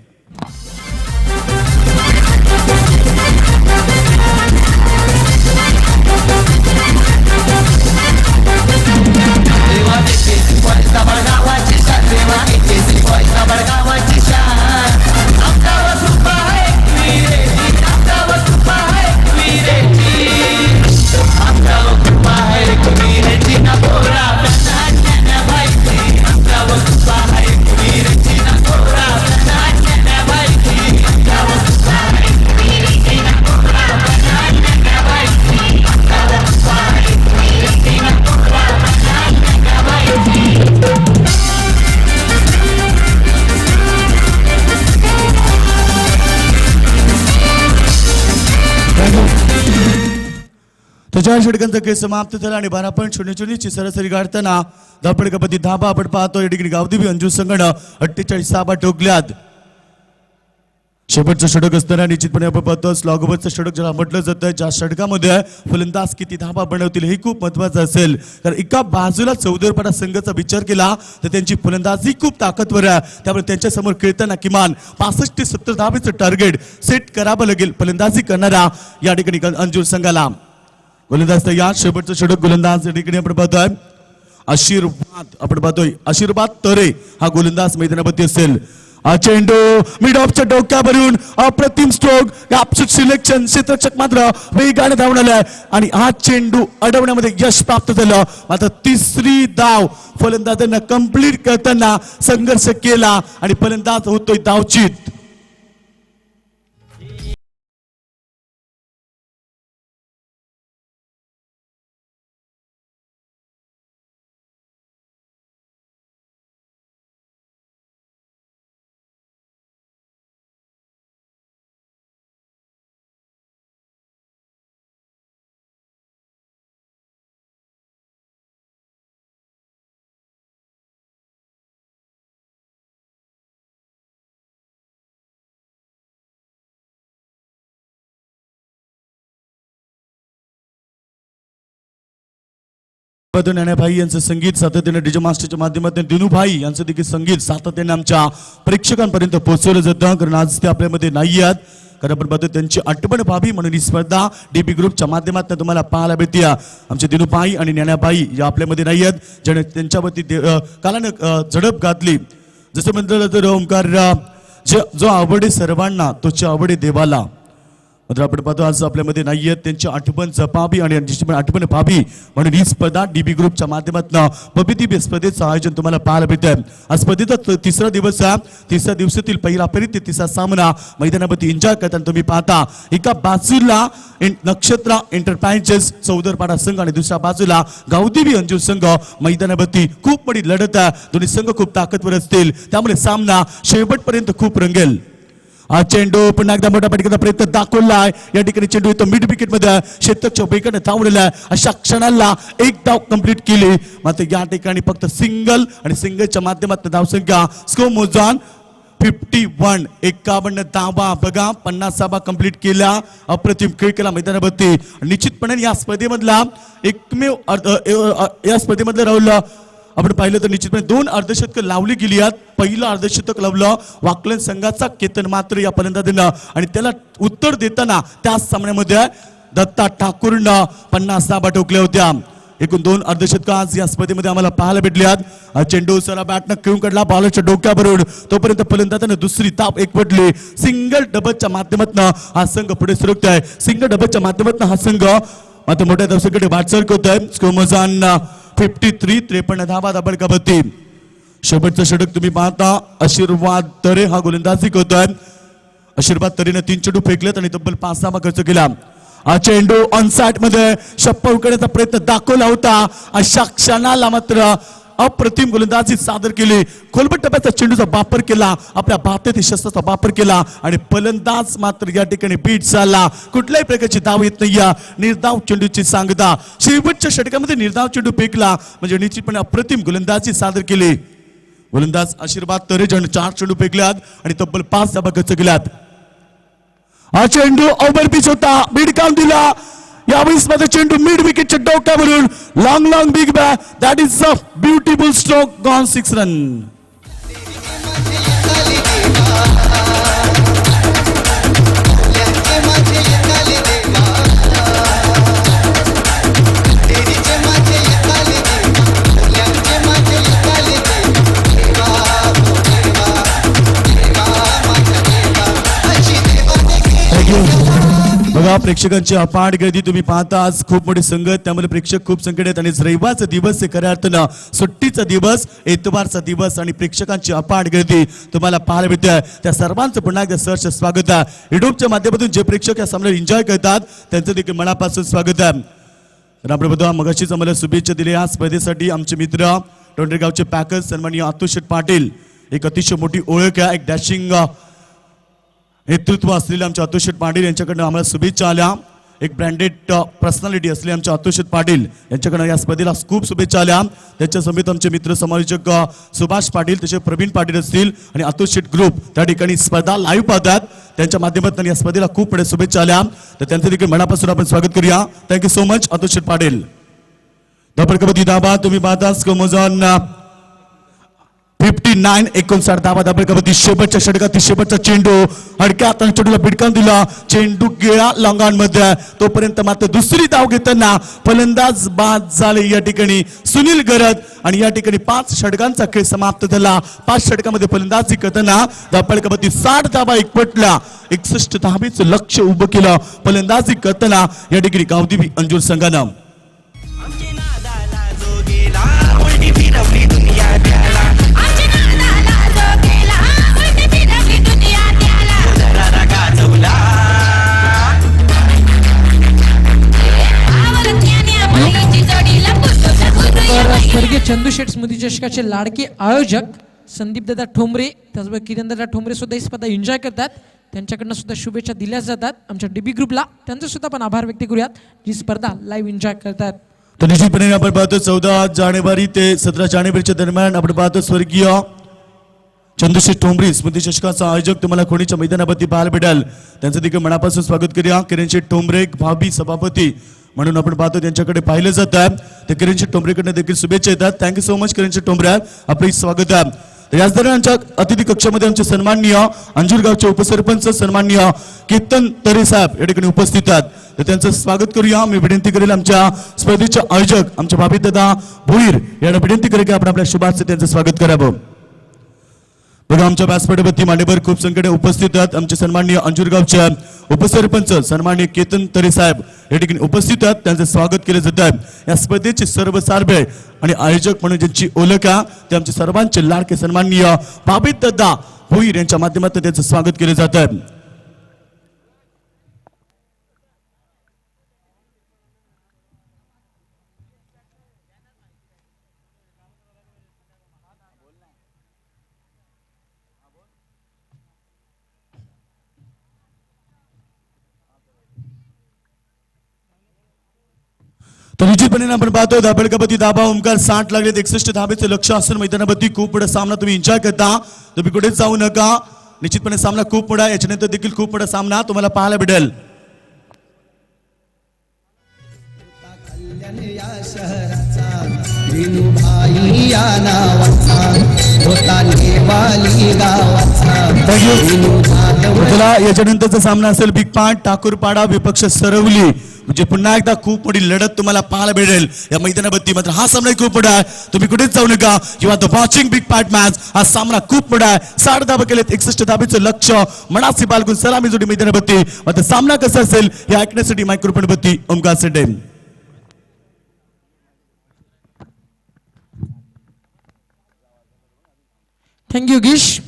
तो 4 षटकांचा खेळ समाप्त झाला आणि 12.00 ची सरासरी गाठताना धापळ कबड्डी धाबा आपण पाहतो. या ठिकाणी गावदेवी अंजूर संघानं 48 धाबा ठोकल्यात. शेवटचं षटक असताना निश्चितपणे आपण पाहतो स्लॉगवरचं षटक ज्याला म्हटलं जातं ज्या षटकामध्ये फलंदाज किती धाबा बनवतील हे खूप महत्वाचं असेल. कारण एका बाजूला चौदरपाडा संघाचा विचार केला तर त्यांची फलंदाजी खूप ताकदवर आहे. त्यामुळे त्यांच्यासमोर खेळताना किमान 65 ते 70 धावेचं टार्गेट सेट करावं लागेल फलंदाजी करणारा या ठिकाणी अंजूर संघाला. गोलंदाज तयार. शेवटचं षटक गोलंदाज या ठिकाणी आपण पाहतोय आशीर्वाद तरे हा गोलंदाज मैदानावरती असेल. हा चेंडू मिड ऑफच्या डोक्यावरून अप्रतिम स्ट्रोक आपसूक सिलेक्शन क्षेत्ररक्षक मात्र वेगाने धावून आलाय आणि हा चेंडू अडवण्यामध्ये यश प्राप्त झालं. मात्र तिसरी धाव फलंदाजांना कंप्लीट करताना संघर्ष केला आणि फलंदाज होतोय धावचीत. उत्पादन ज्ञानाभाई यांचं संगीत सातत्याने डीजे मास्टरच्या माध्यमातून दिनूभाई यांचं देखील संगीत सातत्याने आमच्या प्रेक्षकांपर्यंत पोहोचवलं जातं, कारण आज ते आपल्यामध्ये नाही आहेत. कारण आपण पाहतो त्यांची आठवण व्हावी म्हणून ही स्पर्धा डीबी ग्रुपच्या माध्यमातून तुम्हाला पाहायला भेटते. आमचे दिनूभाई आणि ज्ञानाभाई या आपल्यामध्ये नाही आहेत, ज्याने त्यांच्यावरती कालानं झडप घातली. जसं म्हटलं तर ओंकार जो आवडे सर्वांना तोची आवडे देवाला, मात्र आपण पाहतो आज आपल्यामध्ये नाही आहेत. त्यांची आठवण जपावी आणि आठवण व्हावी म्हणून ही स्पर्धा डीबी ग्रुपच्या माध्यमातून भव्यदिव्य स्पर्धेचं आयोजन तुम्हाला पाहायला भेटत आहे. आज स्पर्धेचा तिसरा दिवस आहे. तिसऱ्या दिवसातील पहिला फेरी ते तिसरा सामना मैदानावरती एन्जॉय करताना तुम्ही पाहता. एका बाजूला नक्षत्र एंटरप्राइजेस चौदरपाडा संघ आणि दुसऱ्या बाजूला गावदेवी अंजूर संघ मैदानावरती खूप मोठी लढत आहे. दोन्ही संघ खूप ताकदवर असतील, त्यामुळे सामना शेवटपर्यंत खूप रंगेल. हा चेंडू पुन्हा एकदा मोठा फटकेचा प्रयत्न दाखवला आहे. या ठिकाणी चेंडू इथं मिड विकेट मध्ये शेतकच्या वेगाने धावलेला आहे. अशा क्षणाला एक धाव कंप्लीट केली, मात्र या ठिकाणी फक्त सिंगल आणि सिंगलच्या माध्यमातून धावसंख्या स्कोर मोजान 51 51 धावा बघा. 50 धावा कंप्लीट केल्या. अप्रतिम खेळ केला मैदानावरती. निश्चितपणे या स्पर्धेमधला एकमेव या स्पर्धेमधलं राहुल आपण पाहिलं तर निश्चितपणे 2 अर्धशतक लावली गेली आहेत. पहिलं अर्धशतक लावलं वाकलन संघाचा केतन मात्र या फलंदाजीनं, आणि त्याला उत्तर देताना त्या सामन्यामध्ये दत्ता ठाकूरनं 50 धावा ठोकल्या होत्या. एकूण 2 अर्धशतक आज या स्पर्धेमध्ये आम्हाला पाहायला भेटली आहेत. चेंडू सरा बॅटनं खेळून काढला बॉलच्या डोक्यावरून, तोपर्यंत फलंदाजानं दुसरी धाव एकवटली. सिंगल डबलच्या माध्यमातून हा संघ पुढे सरकत आहे. सिंगल डबलच्या माध्यमातून हा संघ मात्र मोठ्या धावसंख्येकडे वाटचाल करत आहे. स्कोमोजान 53 53 धावा दाबड कबड्डी. शेवटचं षटक तुम्ही पाहता. आशीर्वाद तरे हा गोलंदाजी करतोय. आशीर्वाद तरेने 3 चेंडू फेकलेत आणि तब्बल 5 धावा खर्च केला. हा चेंडू ऑनसाइड मध्ये शप्पा उकडण्याचा प्रयत्न दाखवला होता. अशा क्षणाला मात्र अप्रतिम गोलंदाजी सादर केली. खोलबट टप्प्याचा चेंडूचा वापर केला, आपल्या भारतीय शस्त्राचा वापर केला आणि फलंदाज मात्र या ठिकाणी बीट झाला. कुठल्याही प्रकारची धाव येत नाहीये. निर्धाव चेंडूची सांगता. शेवटच्या षटकामध्ये निर्धाव चेंडू फेकला म्हणजे निश्चितपणे अप्रतिम गोलंदाजी सादर केली. गोलंदाज आशीर्वाद तरे ज्याने 4 चेंडू फेकल्यात आणि तब्बल 5 धावा खर्च केल्यात. हा चेंडू ओव्हर पिच होता, बिडकावून दिला. यावेळेस मध्ये चेंडू मिड विकेटच्या डोक्यावरून long big bat. That is a beautiful stroke gone 6 run. बघा प्रेक्षकांची अपाट गर्दी तुम्ही पाहता. आज खूप मोठी संगत, त्यामुळे प्रेक्षक खूप संकट आहेत आणि रविवारचा दिवस आहे, खऱ्या अर्थानं सुट्टीचा दिवस, एतवारचा दिवस आणि प्रेक्षकांची अपाट गर्दी तुम्हाला पाहायला मिळते. त्या सर्वांचं पुन्हा एकदा सहर्ष स्वागत आहे. युट्यूबच्या माध्यमातून जे प्रेक्षक या सामन्याला एन्जॉय करतात त्यांचं देखील मनापासून स्वागत आहे. रामप्रभू मगाशीच आम्हाला शुभेच्छा दिल्या या स्पर्धेसाठी. आमचे मित्र टोंडरेगावचे पॅकर्स सन्माननीय अतुल शेठ पाटील, एक अतिशय मोठी ओळख आहे, एक डॅशिंग नेतृत्व असलेले आमचे अतुल शेठ पाटील यांच्याकडनं आम्हाला शुभेच्छा आल्या. एक ब्रँडेड पर्सनॅलिटी असलेले आमचे अतुल शेठ पाटील यांच्याकडनं या स्पर्धेला खूप शुभेच्छा आल्या. त्याच्या समेत आमचे मित्र समालोचक सुभाष पाटील, तसे प्रवीण पाटील असतील आणि अतुल शेठ ग्रुप त्या ठिकाणी स्पर्धा लाईव्ह पाहतात. त्यांच्या माध्यमातून या स्पर्धेला खूप पुढे शुभेच्छा आल्या, तर त्यांचं देखील मनापासून आपण स्वागत करूया. थँक्यू सो मच अतुल शेठ पाटील. धापड कबड्डी धाबा तुम्ही पाहता. स्कोमोझॉन 59 59 धावा धापड कबड्डी. शेवटच्या षटकात शेवटचा चेंडू हडक्यात आणि चेंडूला भिडकावून दिला. चेंडू गेला लॉंगांमध्ये, तोपर्यंत मात्र दुसरी धाव घेताना फलंदाज बाद झाले या ठिकाणी सुनील गरज. आणि या ठिकाणी 5 षटकांचा खेळ समाप्त झाला. 5 षटकामध्ये फलंदाजी करताना धापड कबड्डी 60 धावा एकवटल्या. 61 धावेचं लक्ष उभं केलं फलंदाजी करताना या ठिकाणी गावदेवी अंजूर संघानं. स्वर्गीय चंदूशेठ स्मृती चषकाचे लाडके आयोजक संदीप दादा ठोंबरे, त्याचबरोबर किरण दादा ठोंबरे सुद्धा ही स्पर्धा एन्जॉय करतात. त्यांच्याकडनं सुद्धा शुभेच्छा दिल्या जातात आमच्या डीबी ग्रुपला. त्यांचं सुद्धा पण आभार व्यक्त करूयात, जी स्पर्धा लाईव्ह एन्जॉय करतात. तर निश्चितपणे आपण पाहतो 14 जानेवारी ते 17 जानेवारीच्या दरम्यान आपण पाहतो स्वर्गीय चंदूशेठ ठोंबरे स्मृती चषकाचा आयोजक तुम्हाला कोणीच्या मैदानावरती पाहायला भेटेल. त्यांचं देखील मनापासून स्वागत करूया. किरण शेठ ठोंबरे भावी सभापती म्हणून आपण पाहतो त्यांच्याकडे पाहिलं जात आहे. ते किरणजी टोंबरेकडनं देखील शुभेच्छा येतात. थँक्यू सो मच किरणजी टोंबरे, आपले स्वागत आहे. तर याच दरम्यान आमच्या अतिथी कक्षामध्ये आमचे सन्माननीय अंजूर गावचे उपसरपंच सन्माननीय कीर्तन तरे साहेब या ठिकाणी उपस्थित आहेत. तर त्यांचं स्वागत करूया. मी विनंती करेल आमच्या स्पर्धेचे आयोजक आमचे भाभीदादा भोईर यांना विनंती करेल की आपण आपल्या शुभाचे त्यांचं स्वागत करावं. बघा आमच्या व्यासपीठावरती मान्यवर खूप संख्येने उपस्थित आहेत. आमचे सन्माननीय अंजूर गावचे उपसरपंच सन्माननीय केतन तरे साहेब या ठिकाणी उपस्थित आहेत. त्यांचं स्वागत केलं जात आहे. या स्पर्धेचे सर्व सारभे आणि आयोजक म्हणून ज्यांची ओळख आहे ते आमचे सर्वांचे लाडके सन्माननीय भाभीदादा भोईर यांच्या माध्यमातून त्यांचं स्वागत केलं जात आहे. तर निश्चितपणे आपण पाहतो धाबडकापती धाबा ओमकार 60 लागले 61 धाबेचे लक्ष असून मैदानावरती खूप मोठा सामना तुम्ही एन्जॉय करता. तुम्ही कुठेच जाऊ नका. निश्चितपणे सामना खूप मोठा, याच्यानंतर देखील खूप मोठा सामना तुम्हाला पाहायला भेटेल. या शहराचा विनुभाई या नावाचा होता नेवाली गावाचा. चला याच्यानंतरचा सामना असेल बिग पाट ठाकूरपाडा विपक्ष सरवली. म्हणजे पुन्हा एकदा खूप मोठी लढत तुम्हाला पाहायला भेटेल या मैदानावरती. मात्र हा सामना खूप मोठा आहे, तुम्ही कुठेच जाऊ नका. किंवा the watching big part match. हा सामना खूप मोठा आहे. 60 धाबा केलेत 61 धाबेचं लक्ष मनासी बालगुन सलामी जोडी मैदानावरती. मात्र सामना कसा असेल हे ऐकण्यासाठी मायक्रोफोनवरती ओमकार सेटे. थँक्यू गिश.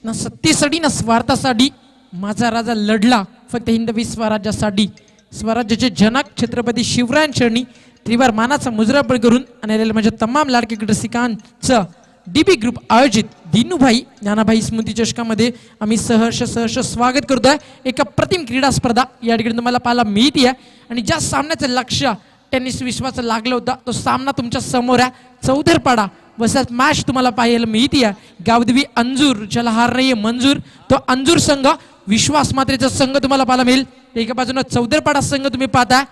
ना सत्तेसाठी ना स्वार्थासाठी माझा राजा लढला फक्त हिंदवी स्वराज्यासाठी. स्वराज्याचे जनक छत्रपती शिवरायांचरणी त्रिवार मानाचा मुजरा करून आणलेल्या माझ्या तमाम लाडके रसिकांचं डीबी ग्रुप आयोजित दिनूभाई ज्ञानाभाई स्मृती चषकामध्ये आम्ही सहर्ष स्वागत करतोय. एक अप्रतिम क्रीडा स्पर्धा या ठिकाणी तुम्हाला पाहायला मिळते आहे. आणि ज्या सामन्याचं लक्ष टेनिस विश्वाचं लागलं होतं तो सामना तुमच्या समोर आहे. चौधरपाडा वसात मॅच तुम्हाला पाहायला मिळते आहे. गावदेवी अंजूर ज्याला हार नाहीये मंजूर, तो अंजूर संघ विश्वास मात्रेचा संघ तुम्हाला पाहायला मिळेल. एका बाजूला चौधरपाडा संघ तुम्ही पाहता.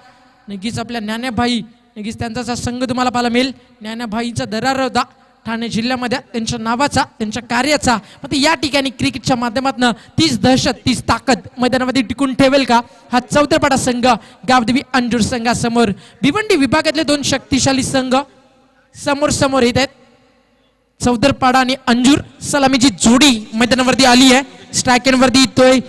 नक्कीच आपल्या ज्ञानाभाई नक्कीच त्यांचा संघ तुम्हाला पाहायला मिळेल. ज्ञानाभाईचा दरार होता ठाणे जिल्ह्यामध्ये त्यांच्या नावाचा त्यांच्या कार्याचा. मग या ठिकाणी क्रिकेटच्या माध्यमातून तीच दहशत तीच ताकद मैदानामध्ये टिकून ठेवेल का हा चौधरपाडा संघ गावदेवी अंजूर संघासमोर. भिवंडी विभागातले दोन शक्तिशाली संघ समोर समोर येत आहेत. चौधरपाडा आणि अंजूर सलामीची जोडी मैदानावरती आली आहे. स्ट्रायकरवरती येतोय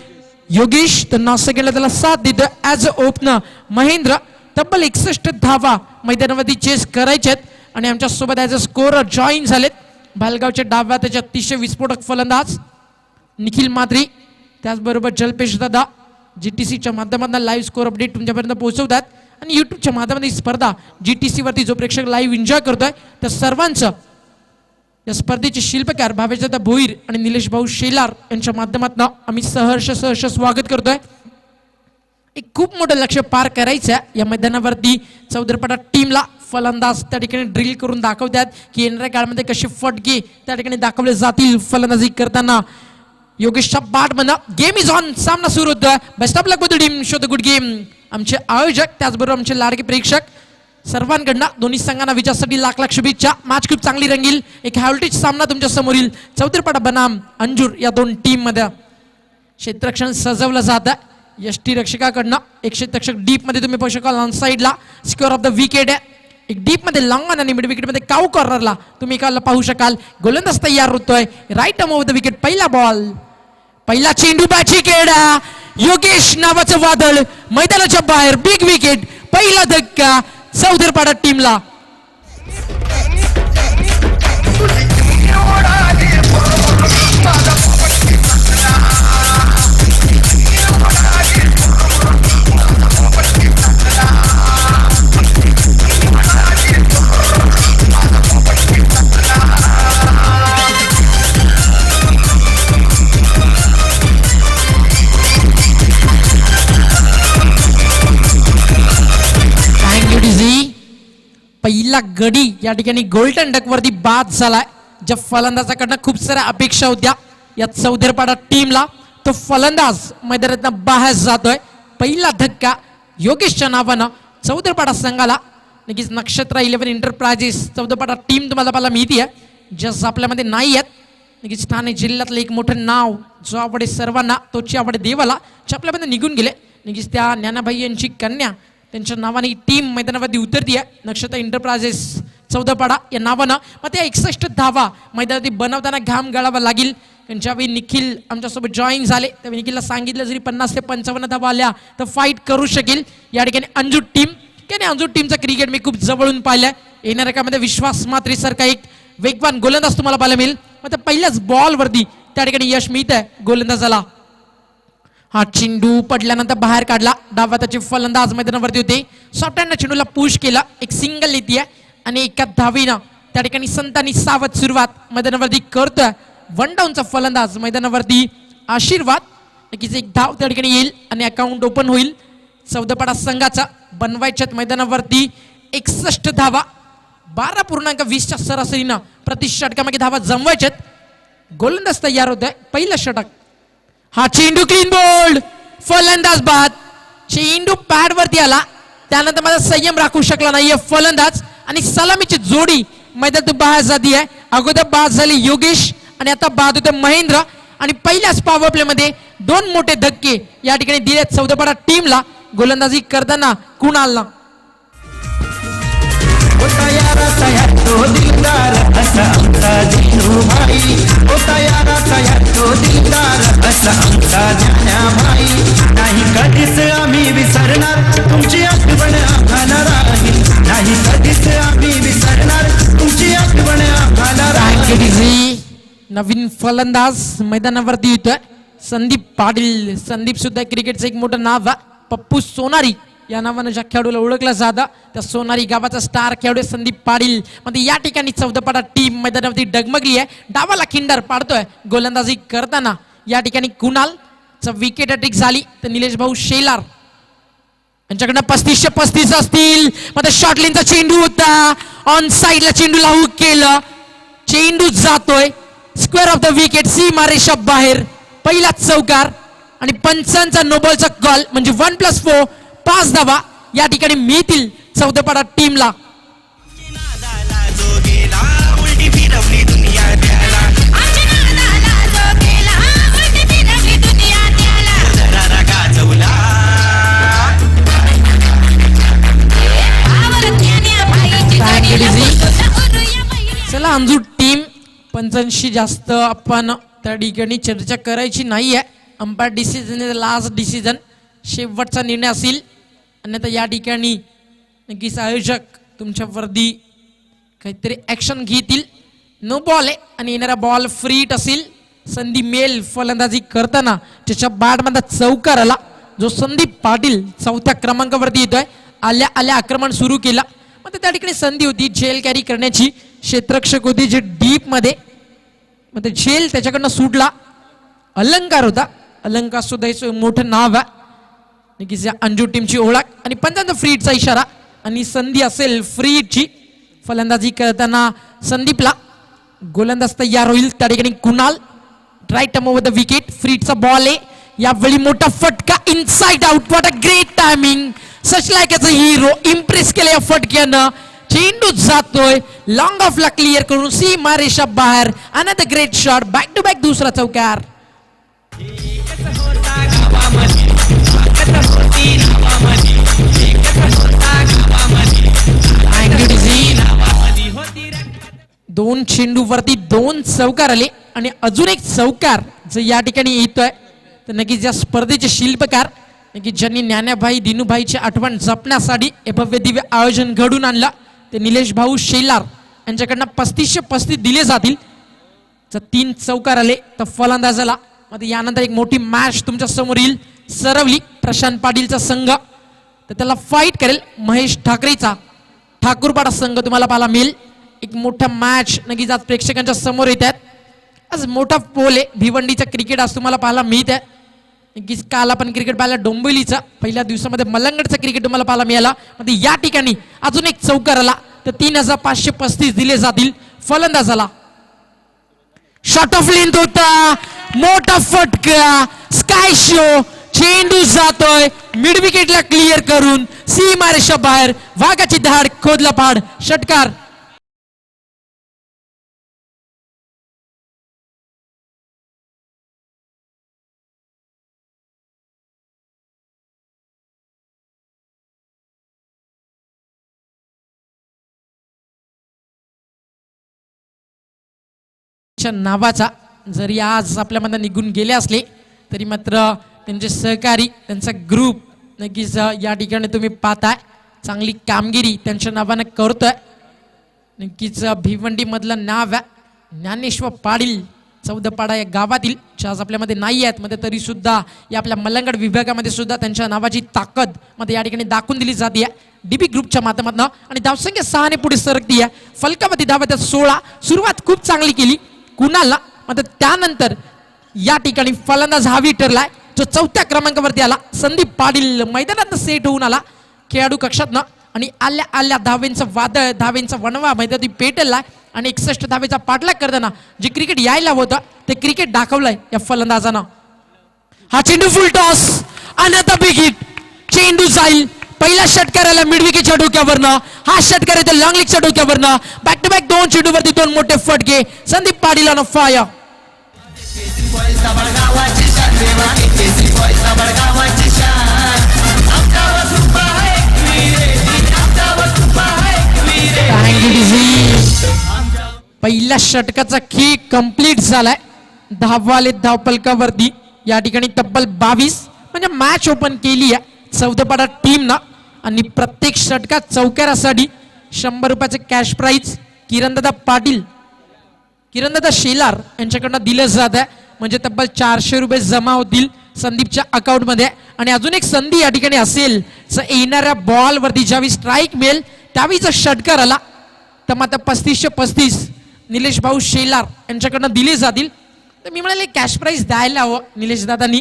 योगेश, तर 9 सेकंडला त्याला साथ देतोय ॲज अ ओपनर महेंद्र. तब्बल 61 धावा मैदानावरती चेस करायचे आहेत. आणि आमच्या सोबत ॲज अ स्कोरर जॉईन झालेत भालगावचे डाव्या त्याचे अतिशय विस्फोटक फलंदाज निखिल माद्री, त्याचबरोबर जलपेश दादा GTCच्या माध्यमातून लाईव्ह स्कोर अपडेट तुमच्यापर्यंत पोहोचवतात. आणि यूट्यूबच्या माध्यमातून ही स्पर्धा GTC वरती जो प्रेक्षक लाईव्ह एन्जॉय करतोय त्या सर्वांचं या स्पर्धेचे शिल्पकार भावेशदादा भोईर आणि निलेश भाऊ शेलार यांच्या माध्यमातून आम्ही सहर्ष स्वागत करतोय. एक खूप मोठं लक्ष पार करायचं आहे या मैदानावरती. चौधरपाडा टीमला फलंदाज त्या ठिकाणी ड्रिल करून दाखवतात की येणाऱ्या काळामध्ये कसे फटके त्या ठिकाणी दाखवले जातील फलंदाजी करताना. योगेशच्या बॅटमधनं गेम इज ऑन. सामना सुरू होतोय. Best of luck with the team, show the good game. आमचे आयोजक त्याचबरोबर आमचे लाडके प्रेक्षक सर्वांकडनं दोन्ही संघांना विजयासाठी लाख शुभेच्छा. मॅच खूप चांगली रंगील. एक हायव्होल्टेज सामना तुमच्या समोरील चौधरपाडा बनाम अंजूर या दोन टीम मध्ये. क्षेत्ररक्षण सजवलं जात आहे यष्टी रक्षकाकडनं. एक क्षेत्ररक्षक डीप मध्ये तुम्ही पाहू शकाल ऑन साइडला. स्क्वेअर ऑफ द विकेट आहे. एक डीप मध्ये लॉंग आणि मिड विकेट मध्ये काऊ कॉर्नरला तुम्ही एकाला पाहू शकाल. गोलंदाज तयार होतोय. Right off the wicket. पहिला बॉल, पहिला चेंडू बॅची खेळा. योगेश नावाचं वादळ मैदानाच्या बाहेर. Big wicket. पहिला धक्का चौधरपाडा टीमला. पहिला गडी या ठिकाणी गोल्डन डक वरती बाद झालाय. ज्या फलंदाजाकडनं खूप साऱ्या अपेक्षा होत्या या चौधरपाडा टीमला, तो फलंदाज मैदानात बाहेर जातोय. पहिला धक्का योगेशच्या नावानं चौदरपाडा संघाला नक्कीच नक्षत्र 11 एंटरप्राइजेस चौदरपाडा टीम तुम्हाला पाहायला मिळते जस आपल्यामध्ये नाही आहेत. नक्कीच ठाणे जिल्ह्यातलं एक मोठं नाव जो आवडे सर्वांना तोची आवडे देवाला जे आपल्यामध्ये निघून गेले. नक्कीच त्या ज्ञानाबाई यांची कन्या त्यांच्या नावाने ही टीम मैदानावरती उतरती आहे. नक्षत्र एंटरप्राइजेस चौदरपाडा या नावानं. मग त्या 61 धावा मैदानावरती बनवताना घाम गाळावा लागेल. कारण ज्यावेळी निखिल आमच्यासोबत जॉईन झाले त्यावेळी निखिलला सांगितलं जरी 50 ते 55 धावा आल्या तर फाईट करू शकेल. या ठिकाणी अंजू टीम की अंजू टीमचा क्रिकेट मी खूप जवळून पाहिलंय. येणाऱ्या काळामध्ये विश्वास मात्रेसारखा एक वेगवान गोलंदाज तुम्हाला पाहायला मिळेल. मग पहिल्याच बॉलवरती त्या ठिकाणी यश मिळत आहे गोलंदाजाला. हा चेंडू पडल्यानंतर बाहेर काढला. डावा त्याचे फलंदाज मैदानावरती होते. सॉफ्टहँड चेंडूला पुश केला. एक सिंगल येते आणि एका धावीनं त्या ठिकाणी संतांनी सावध सुरुवात मैदानावरती करतोय. वन डाऊनचा फलंदाज मैदानावरती आशीर्वाद. नक्कीच एक धाव त्या ठिकाणी येईल आणि अकाउंट ओपन होईल चौदरपाडा संघाचा. बनवायच्यात मैदानावरती 61 धावा 12.20च्या सरासरीनं प्रति षटकामागे धावा जमवायच्यात. गोलंदाज तयार होत आहे. पहिलं षटक. हा चेंडू क्लीन बोल्ड फलंदाज बाद. चेंडू पॅड वरती आला त्यानंतर माझा संयम राखू शकला नाहीये फलंदाज आणि सलामीची जोडी मैदानातून बाहेर जाती आहे. अगोदर बाद झाले योगेश आणि आता बाद होते महेंद्र आणि पहिल्याच पॉवर प्ले मध्ये 2 मोठे धक्के या ठिकाणी दिले चौदरपाडा टीमला. गोलंदाजी करताना कुणालला होता याराचा या तो दिलदार असा आमचा जिनूभाई. होता याराचा या तो दिलदार असा आमचा ज्ञानाबाई. नाही कधीच आम्ही विसरणार तुमची आठवण आम्हाला राहील. नाही कधीच आम्ही विसरणार तुमची आठवण आम्हाला राहील. नवीन फलंदाज मैदानावरती येतोय संदीप पाटील. संदीप सुद्धा क्रिकेटचं एक मोठं नाव आहे. पप्पू सोनारी या नावानं ज्या खेळाडूला ओळखला जातं त्या सोनारी गावाचा स्टार खेळाडू संदीप पाटील. मध्ये या ठिकाणी चौदरपाडा टीम मैदानावरती डगमगली आहे. डावाला खिंडार पाडतोय गोलंदाजी करताना. या ठिकाणी कुणालचा विकेट हॅट्रिक झाली तर निलेश भाऊ शेलार यांच्याकडनं 35 असतील. मध्ये शॉर्ट लेनचा चेंडू होता. ऑन साईडला चेंडूला हुक केलं. चेंडू जातोय स्क्वेअर ऑफ द विकेट सीमा रेषा बाहेर. पहिला चौकार आणि पंचांचा नोबलचा कॉल म्हणजे 1+4 5 धावा या ठिकाणी मिळतील चौदरपाडा टीमला. चला अंजू टीम पंचांशी जास्त आपण त्या ठिकाणी चर्चा करायची नाहीये. अंपायर डिसिजन लास्ट डिसिजन शेवटचा निर्णय असेल. अन्यथा या ठिकाणी नक्कीच आयोजक तुमच्यावरती काहीतरी ऍक्शन घेतील. नो बॉल आहे आणि येणारा बॉल फ्री हिट असेल. संदीप मेल फलंदाजी करताना त्याच्या बॅटमध्ये चौकार आला जो संदीप पाटील 4थ्या क्रमांकावरती येतोय. आल्या आल्या आक्रमण सुरू केला. मग त्या ठिकाणी संधी होती झेल कॅरी करण्याची. क्षेत्ररक्षक होती जे डीप मध्ये मग ते झेल त्याच्याकडनं सुटला. अलंकार होता. अलंकार सुद्धा एक मोठं नाव आहे. नक्कीच या अंजू टीमची ओळख आणि पंचांचा फ्री हिटचा इशारा आणि संधी असेल फ्री हिटची. फलंदाजी करताना संदीपला गोलंदाज तयार होईल. त्या ठिकाणी Kunal right arm over the wicket. Free हिटचा बॉल आहे. यावेळी मोठा फटका inside out. What a great timing. Such like as a hero. Impress केलं या फटक्यानं. चेंडू जातोय लॉंग ऑफला क्लिअर करून सीमा रेषा बाहेर. Another great shot. Back to back दुसरा चौकार. दोन चेंडूवरती 2 चौकार आले आणि अजून एक चौकार जर या ठिकाणी येतोय तर नक्कीच या स्पर्धेचे शिल्पकार नक्कीच ज्यांनी ज्ञानाबाई दिनूबाईची आठवण जपण्यासाठी हे भव्य दिव्य आयोजन घडून आणलं ते निलेश भाऊ शेलार यांच्याकडनं 35 दिले जातील. जर 3 चौकार आले तर फलंदाजाला. मध्ये यानंतर एक मोठी मॅच तुमच्या समोर येईल. सरवली प्रशांत पाटीलचा संघ तर त्याला फाईट करेल महेश ठाकरेचा ठाकूरपाडा संघ तुम्हाला पाहायला मिळेल. एक मोठा मॅच नक्कीच आज प्रेक्षकांच्या समोर येत आहेत. आज मोठा पोल आहे. भिवंडीचा क्रिकेट आज तुम्हाला पाहायला मिळत आहे. नक्कीच काल आपण क्रिकेट पाहिला डोंबिवलीचा. पहिल्या दिवसामध्ये मलंगडचा क्रिकेट तुम्हाला पाहायला मिळाला. मध्ये या ठिकाणी अजून एक चौकार आला तर 3535 दिले जातील फलंदाजाला. शॉट ऑफ लेंथ होता. मोठा फटका. Sky show. चेंडू जातोय मिड विकेटला क्लिअर करून सीमारेषा बाहेर वाघाची धाड खोदला पाड षटकार. नावाचा जरी आज आपल्यामध्ये निघून गेले असले तरी मात्र त्यांचे सहकारी त्यांचा ग्रुप नक्कीच या ठिकाणी तुम्ही पाहताय चांगली कामगिरी त्यांच्या नावाने करतोय. नक्कीच भिवंडी मधलं नाव आहे ज्ञानेश्वर पाटील चौदपाडा या गावातील आज आपल्यामध्ये नाही आहेत मध्ये तरी सुद्धा या आपल्या मलंगड विभागामध्ये सुद्धा त्यांच्या नावाची ताकद मध्ये या ठिकाणी दाखवून दिली जाते डीबी ग्रुपच्या माध्यमातून आणि धावसंख्या 6 ने पुढे सरकती आहे. फलकामध्ये धावत्या 16 सुरुवात खूप चांगली केली कुणाला मात्र त्यानंतर या ठिकाणी फलंदाज हावी ठरलाय जो 4थ्या क्रमांकावरती आला. संदीप पाटील मैदानात सेट होऊन आला खेळाडू कक्षातनं आणि आल्या आल्या धावेंचं वादळ धावेंचा वणवा मैदानी पेटललाय आणि 61 धावेचा पाठलाग करताना जे क्रिकेट यायला होतं ते क्रिकेट दाखवलंय या फलंदाजानं. हा चेंडू फुल टॉस आणि आता बिग हिट चेंडू जाईल पहिल्या षटकाराला मिड विकेटच्या डोक्यावरनं हा षटकार येतो लॉंग लीगच्या डोक्यावरनं बॅक टू बॅक 2 चेंडूवरती 2 मोठे फटके संदीप पाटील ऑन फायर. पहिल्या षटकाचा खेळ कंप्लीट झालाय. धाववाले धावपलकावरती या ठिकाणी तब्बल 22 म्हणजे मॅच ओपन केली आहे चौदपाडा टीम ना आणि प्रत्येक षटकात चौकारासाठी 100 रुपयाचे कॅश प्राइज किरणदादा पाटील किरणदादा शेलार यांच्याकडनं दिलं जात आहे म्हणजे तब्बल 400 रुपये जमा होतील संदीपच्या अकाउंट मध्ये. आणि अजून एक संधी या ठिकाणी असेल येणाऱ्या बॉल वरती ज्यावेळी स्ट्राईक मिळेल त्यावेळी जर षटकार आला तर मात्र 3535 निलेश भाऊ शेलार यांच्याकडनं दिले जातील. तर मी म्हणाले कॅश प्राइज द्यायला हवं निलेश दादांनी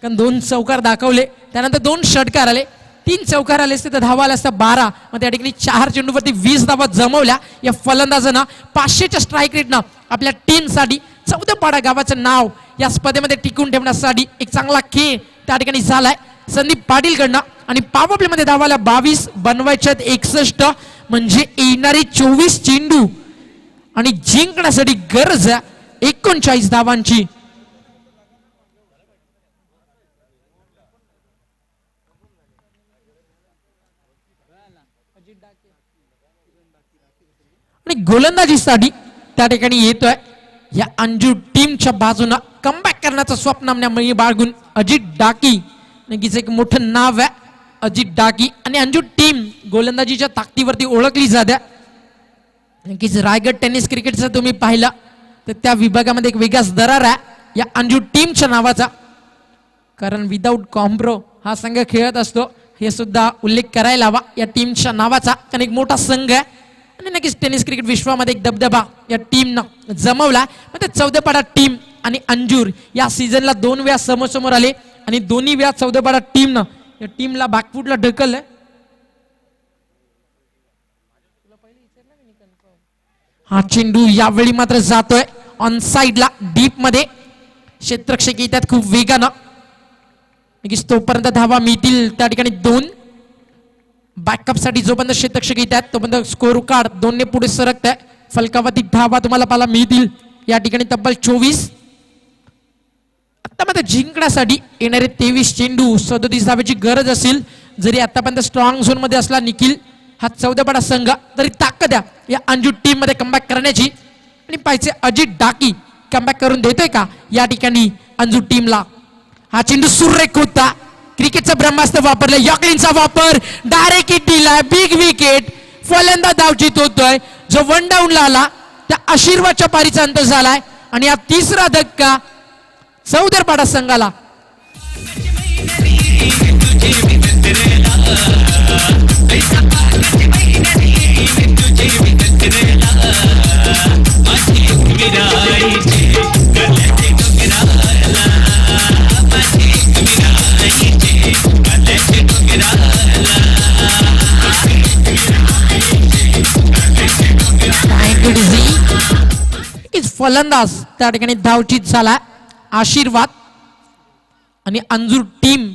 कारण 2 चौकार दाखवले त्यानंतर 2 षटकार आले 3 चौकार आले असते तर धावा आल्या असता 12 मग त्या ठिकाणी 4 चेंडूवरती 20 धावा जमवल्या या फलंदाजानं 500च्या स्ट्राईक रेटनं आपल्या टीमसाठी चौदपाडा गावाचं नाव या स्पर्धेमध्ये टिकून ठेवण्यासाठी एक चांगला खेळ त्या ठिकाणी झालाय संदीप पाटील कडनं. आणि पॉवर प्ले मध्ये धावाला 22 बनवायच्यात 61 म्हणजे येणारे 24 चेंडू आणि जिंकण्यासाठी गरज आहे 39 धावांची. आणि गोलंदाजीसाठी त्या ठिकाणी येतोय या अंजू टीमच्या बाजूने कमबॅक करण्याचं स्वप्न बाळगून अजित डाकी नक्कीच एक मोठं नाव आहे अजित डाकी आणि अंजू टीम गोलंदाजीच्या ताकदीवरती ओळखली जाते. नक्कीच रायगड टेनिस क्रिकेटचा तुम्ही पाहिला तर त्या विभागामध्ये एक वेगळाच दरार आहे या अंजू टीमच्या नावाचा कारण विदाऊट कॉम्प्रो हा संघ खेळत असतो हे सुद्धा उल्लेख करायला हवा या टीमच्या नावाचा कारण एक मोठा संघ आहे आणि नक्कीच टेनिस क्रिकेट विश्वामध्ये एक दबदबा या टीमनं जमवला. मग ते चौदपाडा टीम आणि अंजूर या सीझनला 2 वेळा समोर आले आणि दोन्ही वेळा चौदपाडा टीमनं या टीमला बॅकफुटला ढकललंय. हा चेंडू यावेळी मात्र जातोय ऑन साइडला डीप मध्ये क्षेत्ररक्षक येतात खूप वेगानं नक्कीच तोपर्यंत धावा मिळतील त्या ठिकाणी 2 बॅकअप साठी जोपर्यंत क्षेत्ररक्षक येतात तोपर्यंत स्कोर कार्ड 2 ने पुढे सरकत आहे. फलकावरती धावा तुम्हाला पाहायला मिळतील या ठिकाणी तब्बल 24. आता मात्र जिंकण्यासाठी येणारे 23 चेंडू 37 धावेची गरज असेल जरी आतापर्यंत स्ट्रॉंग झोन मध्ये असला निखिल हा चौदपाडा संघ तरी ताकद आहे या अंजू टीम मध्ये कमबॅक करण्याची आणि पाहिजे अजित डाकी कमबॅक करून देतोय का या ठिकाणी अंजू टीमला. हा चेंडू सुरेख होता क्रिकेटचा ब्रह्मास्त्र वापरलं यॉकलिनचा वापर डायरेक्ट हिट दिलाय बिग विकेट फलंदाज धावचीत होतोय जो 1 डाऊनला आला त्या आशीर्वादच्या पारीचा अंत झालाय आणि हा 3रा धक्का चौदरपाडा संघाला. फलंदाज त्या ठिकाणी धावचीत झाला आशीर्वाद आणि अंजूर टीम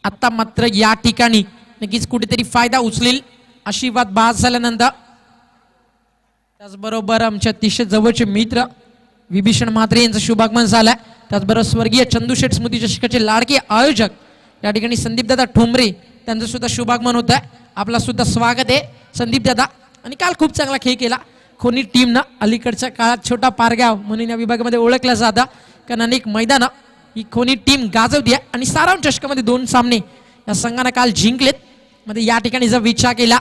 आता मात्र या ठिकाणी नक्कीच कुठेतरी फायदा उचलेल. आशीर्वाद बाद झाल्यानंतर त्याचबरोबर आमचे अतिशय जवळचे मित्र विभीषण म्हात्रे यांचं शुभागमन झालंय. त्याचबरोबर स्वर्गीय चंदूशेठ स्मृती चषकाचे लाडके आयोजक या ठिकाणी संदीपदादा ठोंबरे त्यांचं सुद्धा शुभागमन होत आहे. आपला सुद्धा स्वागत आहे संदीपदादा. आणि काल खूप चांगला खेळ केला खोनी टीमनं. अलीकडच्या काळात छोटा पारगाव म्हणून या विभागामध्ये ओळखलं जातं, कारण अनेक मैदानं ही खोनी टीम गाजवती आहे. आणि सारांश चषकामध्ये 2 सामने या संघानं काल जिंकलेत. मध्ये या ठिकाणी जर विचार केला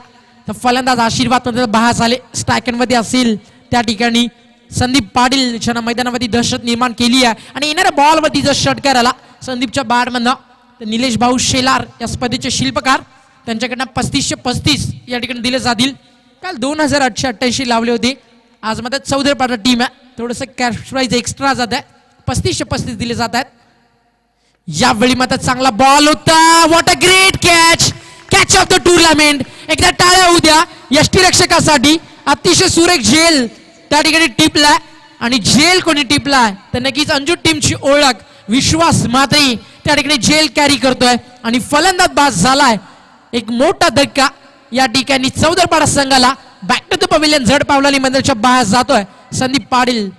तर फलंदाज आशीर्वाद मध्ये बाहेर झाले, स्ट्रायकरमध्ये असेल त्या ठिकाणी संदीप पाटील ज्यांना मैदानामध्ये दहशत निर्माण केली आहे. आणि येणाऱ्या बॉलवरती जर षटकार आला संदीपच्या बॅटमधनं तर निलेश भाऊ शेलार या स्पर्धेचे शिल्पकार त्यांच्याकडनं 3535 या ठिकाणी दिले जातील. काल 2888 लावले होते. आज मध्ये 14 पाटा टीम आहे, थोडंसं कॅश प्राइज एक्स्ट्रा जात आहे, 3535 दिले जात आहेत. यावेळी मात्र चांगला बॉल होता. What a great catch of the tournament. एकदा टाळ्या होऊ द्या यष्टीरक्षकासाठी. अतिशय सुरेख झेल त्या ठिकाणी टिपलाय. आणि झेल कोणी टिपलाय तर नक्कीच अंजू टीमची ओळख विश्वास म्हात्रे त्या ठिकाणी झेल कॅरी करतोय. आणि फलंदाज बाद झालाय. एक मोठा धक्का या ठिकाणी 14 पाडा संघाला. बॅक टू द पवेलियन झड पावलानी मंदिरच्या बाहेर जातोय संदीप पाटील.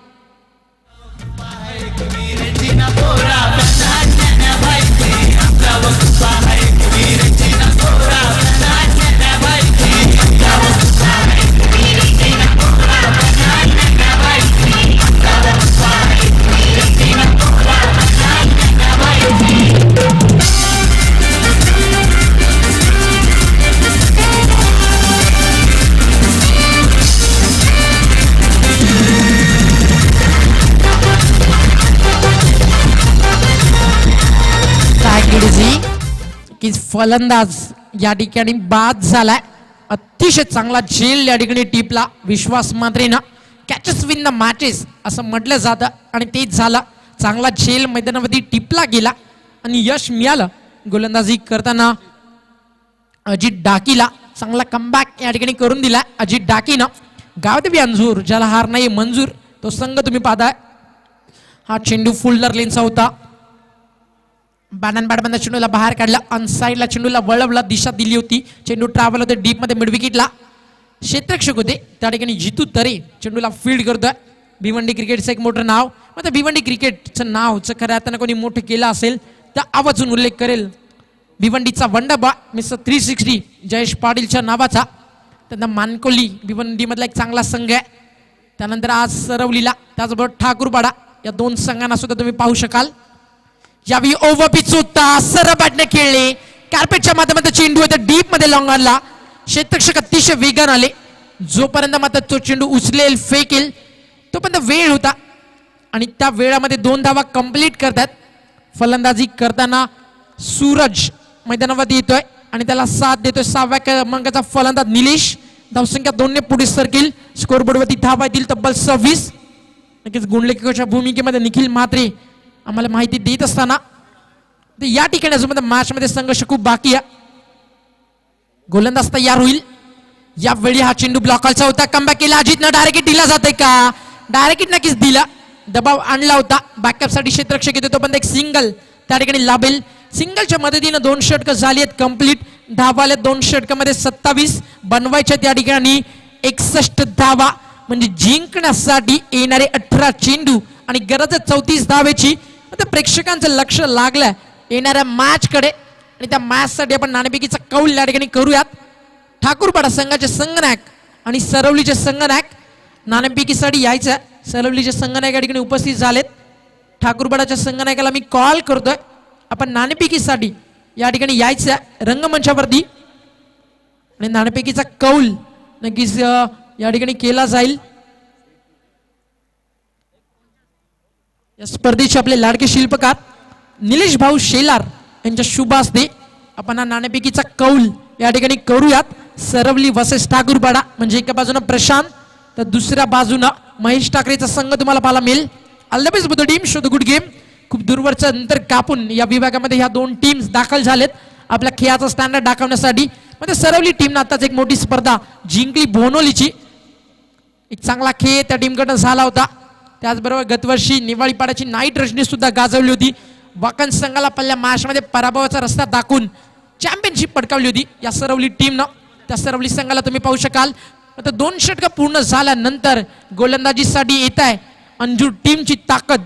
की फलंदाज या ठिकाणी बाद झालाय. अतिशय चांगला झेल या ठिकाणी टिपला विश्वास म्हात्रेनं. कॅचेस विन द मॅचेस असं म्हटलं जातं आणि तेच झालं. चांगला झेल मैदानामध्ये टिपला गेला आणि यश मिळालं. गोलंदाजी करताना अजित डाकीला चांगला कमबॅक या ठिकाणी करून दिला. अजित डाकीनं गावदेवी अंजूर ज्याला हार नाही मंजूर तो संघ तुम्ही पाहताय. हा चेंडू फुल्डर लेनचा होता. बॅटमॅन चेंडूला बाहेर काढला. अनसाईडला चेंडूला वळवला, दिशा दिली होती. चेंडू ट्रॅव्हल होते डीप मध्ये मिड विकेटला. क्षेत्ररक्षक होते त्या ठिकाणी जितू तरे चेंडूला फील्ड करतोय. भिवंडी क्रिकेटचं एक मोठं नाव. मग भिवंडी क्रिकेटचं नावचं खऱ्या अर्थानं कोणी मोठं केलं असेल तर आवाजून उल्लेख करेल भिवंडीचा वंडबा मिस्टर 360 जयेश पाटीलच्या नावाचा. त्यांना मानकोली भिवंडीमधला एक चांगला संघ आहे. त्यानंतर आज सरवलीला त्याचबरोबर ठाकूरपाडा या 2 संघांना सुद्धा तुम्ही पाहू शकाल. यावेळी ओव्हर पिच होता, सरळ बॅटने खेळले. कार्पेटच्या माध्यमातून चेंडू होता डीप मध्ये लॉंग आणला. क्षेत्ररक्षक अतिशय वेगान आले. जोपर्यंत मात्र तो चेंडू उचलेल फेकेल तोपर्यंत वेळ होता आणि त्या वेळामध्ये 2 धावा कंप्लीट करतात. फलंदाजी करताना सूरज मैदानावरती येतोय आणि त्याला साथ देतोय 6व्या क्रमांकाचा फलंदाज निलेश. धावसंख्या 2 ने पुढे सरकेल. स्कोरबोर्डवरती धावा येतील तब्बल 26. नक्कीच गुणलेखकाच्या भूमिकेमध्ये निखिल म्हात्रे आम्हाला माहिती देत असताना या ठिकाणी अजून मॅच मध्ये संघर्ष खूप बाकी आहे. गोलंदाज तयार होईल. यावेळी हा चेंडू ब्लॉकलचा होता. कमबॅक केला अजितनं. डायरेक्ट दिला जाते का? डायरेक्ट नक्कीच दिला. दबाव आणला होता. बॅकअप साठी क्षेत्ररक्षक येतो तोपर्यंत एक सिंगल त्या ठिकाणी लाभेल. सिंगलच्या मदतीनं 2 षटकं झाली आहेत कंप्लीट. धावा आल्या 2 षटकामध्ये 27 बनवायच्या त्या ठिकाणी 61 धावा म्हणजे जिंकण्यासाठी येणारे 18 चेंडू आणि गरज 34 धावेची. आता प्रेक्षकांचं लक्ष लागलंय येणाऱ्या मॅच कडे आणि त्या मॅच साठी आपण नाणेफेकीचा कौल या ठिकाणी करूयात. ठाकूरपाडा संघाचे संघनायक आणि सरवलीचे संघनायक नाणेफेकीसाठी यायचं. सरवलीचे संघनायक या ठिकाणी उपस्थित झालेत. ठाकूरपाडाच्या संघनायकाला मी कॉल करतोय आपण नाणेफेकीसाठी या ठिकाणी यायचं रंगमंचावरती आणि नाणेफेकीचा कौल नक्कीच या ठिकाणी केला जाईल. या स्पर्धेचे आपले लाडके शिल्पकार निलेश भाऊ शेलार यांच्या शुभ हस्ते आपण हा नाणेफेकीचा कौल या ठिकाणी करूयात. सरवली वर्सेस ठाकूरपाडा म्हणजे एका बाजूने प्रशांत तर दुसऱ्या बाजूने महेश ठाकरेचा संघ तुम्हाला पाहायला मिळेल. All the best for the team. Show the good game. खूप दूरवरचं अंतर कापून या विभागामध्ये ह्या 2 टीम्स दाखल झालेत आपल्या खेळाचा स्टँडर्ड दाखवण्यासाठी. म्हणजे सरवली टीमनं आताच एक मोठी स्पर्धा जिंकली बोनोलीची. एक चांगला खेळ त्या टीमकडनं झाला होता. त्याचबरोबर गतवर्षी निवाळीपाड्याची नाईट रजनी सुद्धा गाजवली होती. वाकण संघाला पहिल्या मॅचमध्ये पराभवाचा रस्ता दाखवून चॅम्पियनशिप पटकावली होती या सरवली टीमनं. त्या सरवली संघाला तुम्ही पाहू शकाल. आता 2 षटकं पूर्ण झाल्यानंतर गोलंदाजीसाठी येत आहे अंजूर टीमची ताकद,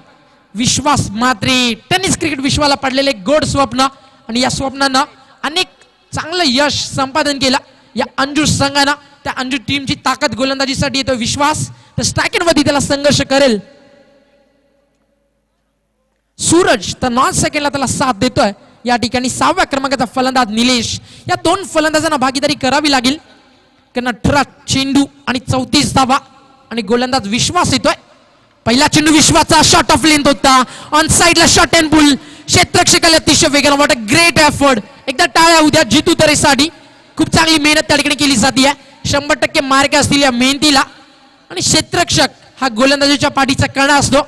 विश्वास मात्रे. टेनिस क्रिकेट विश्वाला पडलेले गोड स्वप्न आणि या स्वप्नानं अनेक चांगलं यश संपादन केलं या अंजूर संघानं. त्या अंजूर टीमची ताकद गोलंदाजीसाठी येतो, विश्वास. तर स्ट्रायकिंगवरती त्याला संघर्ष करेल सूरज. तर नॉन सेकंडला त्याला साथ देतोय या ठिकाणी 6व्या क्रमांकाचा फलंदाज निलेश. या 2 फलंदाजांना भागीदारी करावी लागेल कारण 18 चेंडू आणि 34 धावा आणि गोलंदाज विश्वास येतोय. पहिला चेंडू विश्वाचा शॉट ऑफ लेंथ होता, ऑन साइडला शॉट अँड पुल. क्षेत्ररक्षकाला अतिशय वेगानं. What a great effort. एकदा टाळ्या उद्या जितू तरेसाठी. खूप चांगली मेहनत त्या ठिकाणी केली जाते. 100% मार्क असतील या मेहनतीला. आणि क्षेत्ररक्षक हा गोलंदाजीच्या पाठीचा कणा असतो.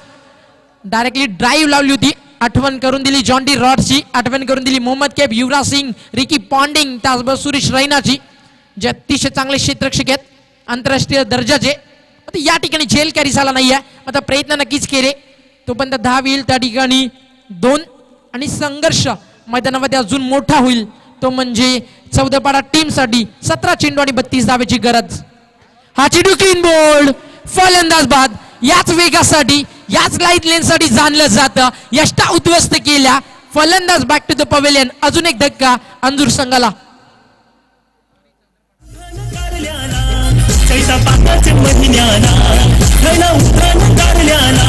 डायरेक्टली ड्राईव्ह लावली होती, आठवण करून दिली जॉन डी रॉडची, आठवण करून दिली मोहम्मद कैफ, युवराज सिंग, रिकी पॉन्डिंग, त्याचबरोबर सुरेश रैनाची, जे अतिशय चांगले क्षेत्ररक्षक आहेत, आंतरराष्ट्रीय दर्जाचे. आता या ठिकाणी झेल कॅरी झाला नाहीये. आता प्रयत्न नक्कीच केले, तोपर्यंत 10 होईल. त्या ठिकाणी 2 आणि संघर्ष मैदानामध्ये अजून मोठा होईल. तो म्हणजे 14 टीमसाठी 17 चेंडू आणि 32 धावेची गरज. हा चेंडू क्लीन बोल्ड, फलंदाज बाद. याच वेगासाठी, याच लाईट लेनसाठी जाणलं जातं. यष्टा उद्ध्वस्त केल्या. फलंदाज बॅक टू द पवेलियन. अजून एक धक्का अंजूर संघाला. चैता पाकाच्या महिन्याला घडला उठाण कारल्याला.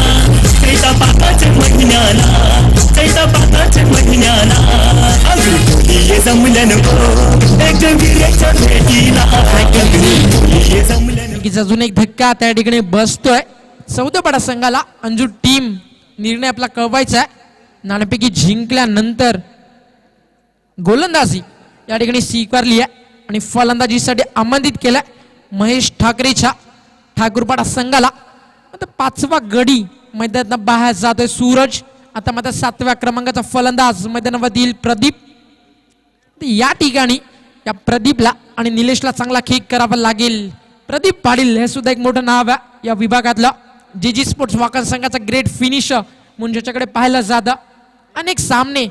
चैता पाकाच्या महिन्याला, चैता पाकाच्या महिन्याला ये जमलं नको एक वीरेच्या भेटीला. ये जमलं नक्कीच अजून एक धक्का त्या ठिकाणी बसतोय 14 संघाला. अंजूर टीम निर्णय आपला कळवायचा आहे. नाणेफेकी जिंकल्यानंतर गोलंदाजी या ठिकाणी स्वीकारली आहे आणि फलंदाजीसाठी आमंत्रित केलाय महेश ठाकरेच्या ठाकूरपाडा संघाला. आता 5वा गडी मैदानात बाहेर जातोय सूरज. आता मात्र 7व्या क्रमांकाचा फलंदाज मैदानावर येईल प्रदीप. या ठिकाणी या प्रदीपला आणि निलेशला चांगला खेळ करावा लागेल. प्रदीप पाटील हे सुद्धा एक मोठं नाव आहे या विभागातलं. जी स्पोर्ट्स वाकण संघाचा ग्रेट फिनिशर म्हणून ज्याच्याकडे पाहायला जातं. अनेक सामने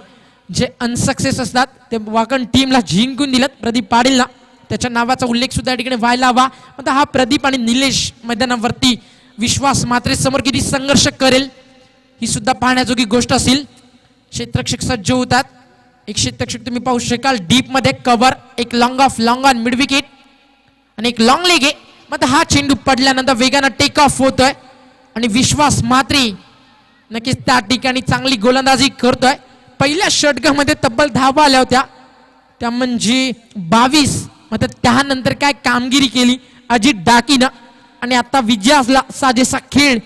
जे अनसक्सेस असतात ते वाकण टीमला जिंकून दिलेत प्रदीप पाटीलला. त्याच्या नावाचा उल्लेख सुद्धा या ठिकाणी व्हायला हवा. आता हा प्रदीप आणि निलेश मैदानावरती विश्वास मात्रे समोर किती संघर्ष करेल ही सुद्धा पाहण्याजोगी गोष्ट असेल. क्षेत्ररक्षक सज्ज होतात. एक क्षेत्ररक्षक तुम्ही पाहू शकाल डीप मध्ये कव्हर, एक लॉंग ऑन मिड विकेट आणि एक लॉंग लेग आहे. मग हा चेंडू पडल्यानंतर वेगानं टेक ऑफ होतोय आणि विश्वास मात्रे नक्कीच त्या ठिकाणी चांगली गोलंदाजी करतोय. पहिल्या षटकामध्ये तब्बल 10 आल्या होत्या, त्या म्हणजे 22. मग त्यानंतर काय कामगिरी केली अजित डाकीनं. आणि आता विजयाला साजेसा खेळ,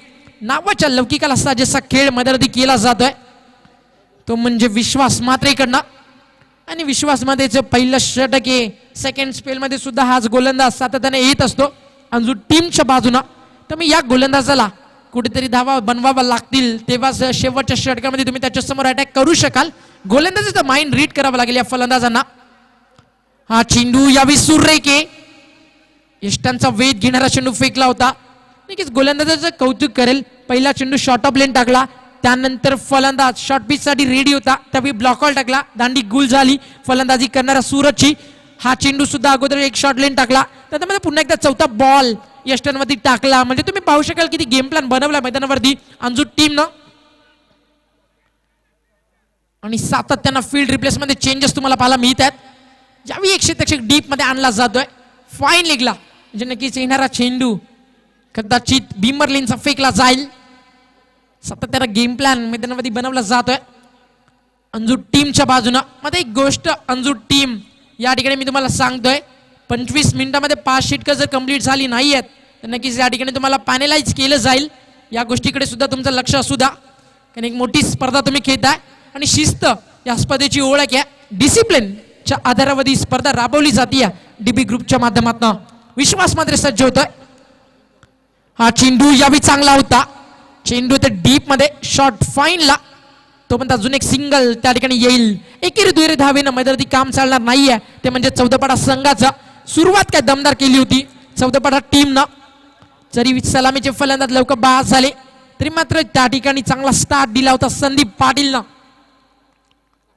नावाच्या लौकिकाला साजेसा खेळ मैदानात केला जातोय तो म्हणजे विश्वास मात्रेकडनं. आणि विश्वास मात्रेचं पहिलं षटक आहे. सेकंड स्पेलमध्ये सुद्धा हाच गोलंदाज सातत्याने येत असतो अंजूर टीमच्या बाजूनं. तर मी या गोलंदाजाला कुठेतरी धावा बनवावा लागतील तेव्हा शेवटच्या षटकामध्ये तुम्ही त्याच्यासमोर अटॅक करू शकाल. गोलंदाजाचं माइंड रीड करावं लागेल या फलंदाजांना. हा चेंडू यावी सुरेखे यष्टांचा वेध घेणारा चेंडू फेकला होता. नक्कीच गोलंदाजाचं कौतुक करेल. पहिला चेंडू शॉर्ट ऑफ लेन टाकला, त्यानंतर फलंदाज शॉर्ट पिच साठी रेडी होता त्यावेळी ब्लॉकॉल टाकला, दांडी गुल झाली फलंदाजी करणारा सूरजची. हा चेंडू सुद्धा अगोदर एक शॉर्ट लेन टाकला, त्यामध्ये पुन्हा एकदा 4था बॉल यष्टांवरती टाकला. म्हणजे तुम्ही पाहू शकाल किती गेम प्लॅन बनवला मैदानावरती अंजूर टीमनं. आणि सातत्यानं फील्ड रिप्लेस मध्ये चेंजेस तुम्हाला पाहायला मिळतात. ज्यावेळी एक क्षेत्ररक्षक डीप मध्ये आणला जातोय फाईन लेगला, म्हणजे नक्कीच येणारा चेंडू कदाचित बीमर लेनचा फेकला जाईल. सातत्यानं गेम प्लॅन मैदानामध्ये बनवला जातोय अंजूर टीमच्या बाजूनं. मध्ये एक गोष्ट अंजूर टीम या ठिकाणी मी तुम्हाला सांगतोय 25 मिनिटांमध्ये 5 षटकं जर कंप्लीट झाली नाही आहेत तर नक्कीच या ठिकाणी तुम्हाला पॅनलाइज केलं जाईल. या गोष्टीकडे सुद्धा तुमचं लक्ष असू द्या, कारण एक मोठी स्पर्धा तुम्ही खेळताय आणि शिस्त या स्पर्धेची ओळख आहे. डिसिप्लिनच्या आधारावर ही स्पर्धा राबवली जाते डीबी ग्रुपच्या माध्यमातून. विश्वास मात्र सज्ज होतोय. हा चेंडू यावी चांगला होता, चेंडू ते डीप मध्ये शॉर्ट फाईनला, तो पण अजून एक सिंगल त्या ठिकाणी येईल. एकेरी दुहेरी धावेनं मैदानावरती काम चालणार नाहीये, ते म्हणजे 14 संघाचा. सुरुवात काय दमदार केली होती 14 टीमनं. जरी सलामीचे फलंदाज लवकर बाद झाले तरी मात्र त्या ठिकाणी चांगला स्टार्ट दिला होता संदीप पाटीलनं.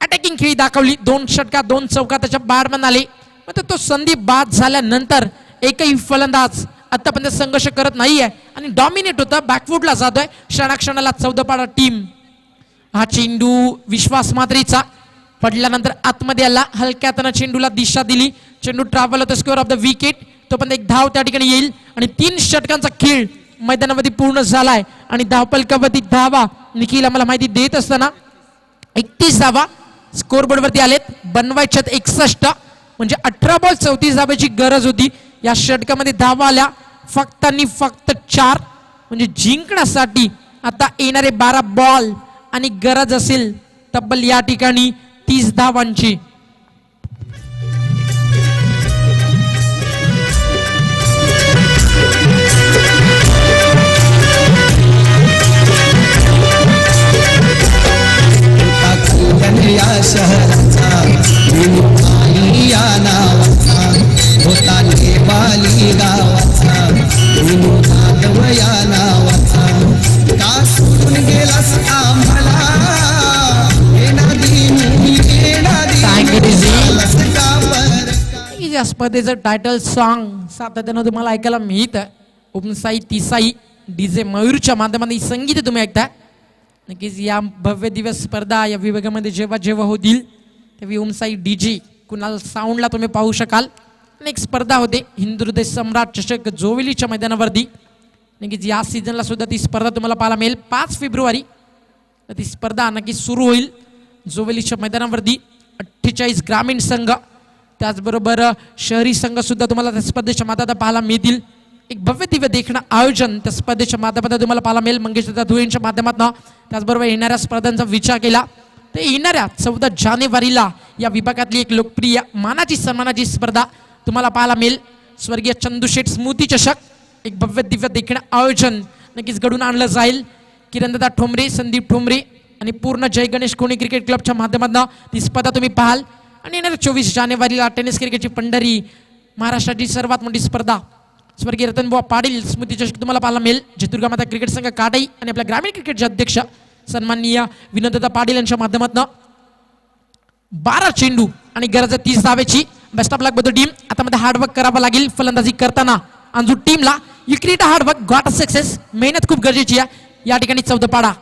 अटॅकिंग खेळी दाखवली. 2 षटका 2 चौका त्याच्या बॅटमॅन आले. मात्र तो संदीप बाद झाल्यानंतर एकही फलंदाज आतापर्यंत संघर्ष करत नाहीये आणि डॉमिनेट होता, बॅकफुटला जातोय. क्षणाक्षणाला चौदापाडा टीम. हा चेंडू विश्वास मात्रेचा पडल्यानंतर आतमध्ये आला. हलक्या हाताने चेंडूला दिशा दिली. चेंडू ट्रॅव्हल होता स्कोअर ऑफ द विकेट. तो पण एक धाव त्या ठिकाणी येईल आणि 3 षटकांचा खेळ मैदानामध्ये पूर्ण झालाय आणि धावपलकावरती धावा निखिल आम्हाला माहिती देत असताना 31 धावा स्कोअर बोर्डवरती आलेत. बनवायच्यात 61, म्हणजे 18 बॉल 34 धाब्याची गरज होती. या षटकामध्ये धावा आल्या फक्त आणि फक्त 4, म्हणजे जिंकण्यासाठी आता येणारे 12 बॉल आणि गरज असेल तब्बल या ठिकाणी 30 धावांची. या शहराचा विनुकाली या नावाचा होता नेवाली गावाचा विनुकादव या नावाचा का सोडून गेलास आम्हाला या स्पर्धेचं टायटल सॉन्ग सातत्यानं तुम्हाला ऐकायला मिळत आहे. ओमसाई तिसाई डीजे मयूरच्या माध्यमातून ही संगीत तुम्ही ऐकताय. नक्कीच या भव्य दिवस स्पर्धा या विभागामध्ये जेव्हा जेव्हा होतील तेव्हा ओमसाई डीजे कुणाल साऊंडला तुम्ही पाहू शकाल. एक स्पर्धा होते हिंदुहृदय सम्राट चषक जोवेलीच्या मैदानावरती. नक्कीच या सीझनला सुद्धा ती स्पर्धा तुम्हाला पाहायला मिळेल. 5 फेब्रुवारी ती स्पर्धा नक्की सुरू होईल जोवेलीच्या मैदानावरती. 48 ग्रामीण संघ त्याचबरोबर शहरी संघ सुद्धा तुम्हाला त्या स्पर्धेच्या माध्यमात पाहायला मिळतील. एक भव्य दिव्य देखणं आयोजन त्या स्पर्धेच्या माध्यमातून तुम्हाला पाहायला मिळेल मंगेशदादा धुळेंच्या माध्यमातून. त्याचबरोबर येणाऱ्या स्पर्धांचा विचार केला तर येणाऱ्या 14 जानेवारीला या विभागातली एक लोकप्रिय मानाची सन्मानाची स्पर्धा तुम्हाला पाहायला मिळेल. स्वर्गीय चंदूशेठ स्मृती चषक एक भव्य दिव्य देखणं आयोजन नक्कीच घडून आणलं जाईल. किरणदादा ठोंबरे, संदीप ठोंबरे आणि पूर्ण जय गणेश कोणी क्रिकेट क्लबच्या माध्यमातून ती स्पर्धा तुम्ही पाहाल. आणि येणाऱ्या 24 जानेवारीला टेनिस क्रिकेटची पंढरी महाराष्ट्राची सर्वात मोठी स्पर्धा स्वर्गीय रतनबुवा पाटील स्मृती चषक तुम्हाला पाहायला मिळेल. जे दुर्गा माता क्रिकेट संघ काटाई आणि आपल्या ग्रामीण क्रिकेटचे अध्यक्ष सन्माननीय विनोददादा पाटील यांच्या माध्यमातून 12 चेंडू आणि गरज 30 धावेची. बेस्ट ऑफ लक बद्दल टीम. आता मध्ये हार्डवर्क करावं लागेल फलंदाजी करताना अंजू टीमला. You create hard work got a success. मेहनत खूप गरजेची आहे. या ठिकाणी 14 पाडा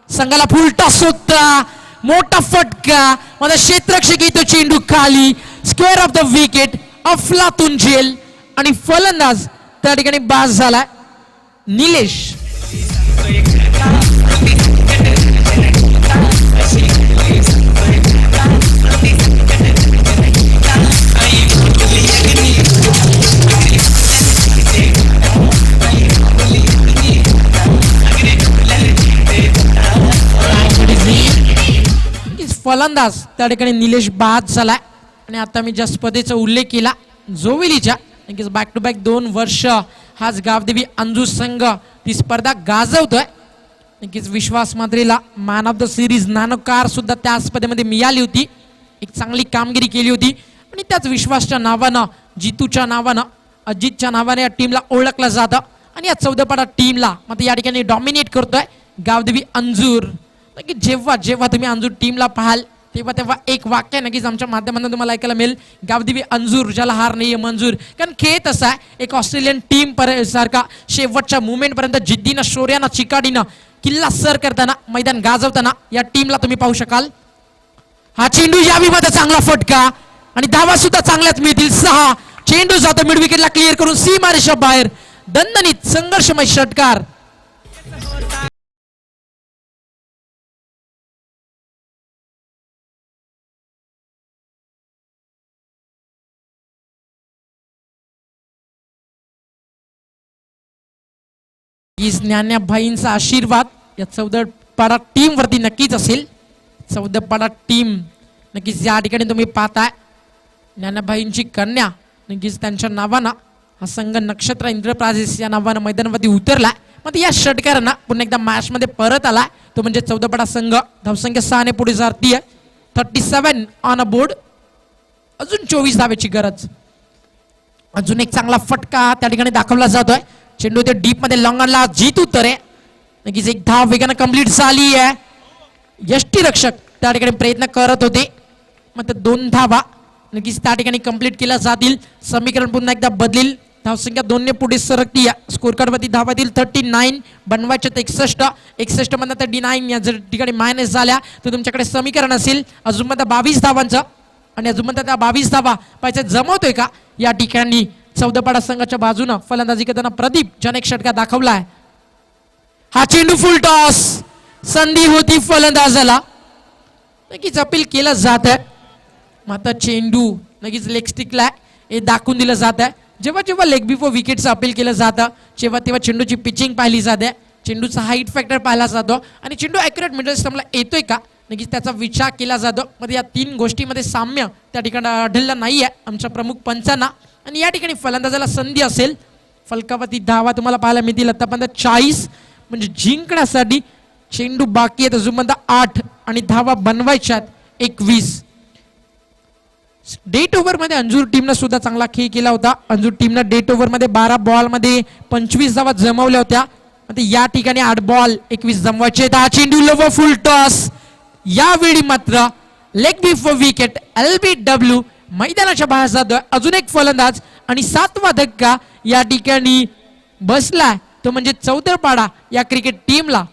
संघाला फुल टॉस होता. मोठा फटका माझा क्षेत्ररक्षक येतो चेंडू खाली. स्क्वेअर ऑफ द विकेट अफलातून झेल आणि फलंदाज त्या ठिकाणी बाद झाला निलेश. फलंदाज त्या ठिकाणी निलेश बाद झालाय. आणि आता मी ज्या स्पर्धेचा उल्लेख केला जोवेलीच्या नक्कीच बॅक टू बॅक 2 वर्ष हाच गावदेवी अंजू संघ ती स्पर्धा गाजवतोय. नक्कीच विश्वास मात्रेला मॅन ऑफ द सिरीज नानोकार सुद्धा त्या स्पर्धेमध्ये मिळाली होती. एक चांगली कामगिरी केली होती आणि त्याच विश्वासच्या नावानं जितूच्या नावानं अजितच्या नावाने या टीमला ओळखलं जातं. आणि या 14 पाडा टीमला मात्र या ठिकाणी डॉमिनेट करतोय गावदेवी अंजूर. नक्की जेव्हा जेव्हा तुम्ही अंजूर टीमला पाहाल तेव्हा तेव्हा एक वाक्य नक्कीच आमच्या माध्यमातून तुम्हाला ऐकायला मिळेल. गावदेवी अंजूर ज्याला हार नाहीये मंजूर. कारण खेळ तसा आहे एक ऑस्ट्रेलियन टीम सारखा शेवटच्या मुवमेंट पर्यंत जिद्दीनं शौर्यानं चिकाडीनं किल्ला सर करताना मैदान गाजवताना या टीमला तुम्ही पाहू शकाल. हा चेंडू यावी मध्ये चांगला फटका आणि धावा सुद्धा चांगल्याच मिळतील. 6 चेंडू जातो मिड विकेटला क्लिअर करून सीमारेषा बाहेर. दणदणीत संघर्षमय षटकार. ज्ञानाभाईंचा आशीर्वाद या 14 पाडा टीम वरती नक्कीच असेल. 14 पाडा टीम नक्कीच या ठिकाणी तुम्ही पाहताय. ज्ञानाभाईंची कन्या नक्कीच त्यांच्या नावानं हा संघ नक्षत्र इंद्रप्राजेश या नावानं मैदानावरती उतरला. मग या षटकारांना पुन्हा एकदा मॅच मध्ये परत आला तो म्हणजे 14 पाडा संघ. धावसंख्या 6 ने पुढे जाती आहे. 37 ऑन अ बोर्ड. अजून 24 धावेची गरज. अजून एक चांगला फटका त्या ठिकाणी दाखवला जातोय. चेंडू ते डीप मध्ये लॉंगनला जीत उतरे. नक्कीच एक धाव वेगानं कंप्लीट झाली आहे. यष्टी रक्षक त्या ठिकाणी प्रयत्न करत होते मात्र 2 धावा नक्कीच त्या ठिकाणी कंप्लीट केल्या जातील. समीकरण पुन्हा एकदा बदलील. धावसंख्या 2 ने पुढे सरकती या स्कोर कार्ड वरती धावा येतील 39 बनवायचे 61 मधनं 39 या जर ठिकाणी मायनस झाल्या तर तुमच्याकडे समीकरण असेल अजून मध्ये 22 धावांचं आणि अजून मध्ये त्या 22 धावा पाहिजे जमवतोय का या ठिकाणी चौदपाडा संघाच्या बाजूनं फलंदाजी करताना प्रदीप ज्याने एक षटका दाखवलाय. हा चेंडू फुल टॉस संधी होती फलंदाजाला नक्कीच अपील केलं जात आहे मात्र चेंडू नक्कीच लेग स्टिकला हे दाखवून दिलं जात आहे. जेव्हा जेव्हा लेग बिफोर विकेटचं अपील केलं जातं तेव्हा चेंडूची पिचिंग पाहिली जाते चेंडूचा हाईट फॅक्टर पाहिला जातो आणि चेंडू ॲक्युरेट मिडल स्टंपला येतोय का नक्कीच त्याचा विचार केला जातो. मध्ये या 3 गोष्टीमध्ये साम्य त्या ठिकाणी आढळलं नाही आहे आमच्या प्रमुख पंचांना आणि या ठिकाणी फलंदाजाला संधी असेल फलकावरती धावा तुम्हाला पाहायला मिळतील आतापर्यंत 40 म्हणजे जिंकण्यासाठी चेंडू बाकी आहेत अजून 8 आणि धावा बनवायच्यात 21. डेट ओव्हर मध्ये अंजूर टीमनं सुद्धा चांगला खेळ केला होता. अंजूर टीमनं डेट ओव्हर मध्ये 12 बॉल मध्ये 25 धावा जमवल्या होत्या. या ठिकाणी 8 बॉल 21 जमवायचे. हा चेंडू लव फुल टॉस यावेळी मात्र लेग बिफोर विकेट LBW मैदानाच्या बाहेर जातोय. अजून एक फलंदाज आणि 7वा धक्का या ठिकाणी बसलाय तो म्हणजे चौदरपाडा या क्रिकेट टीमला.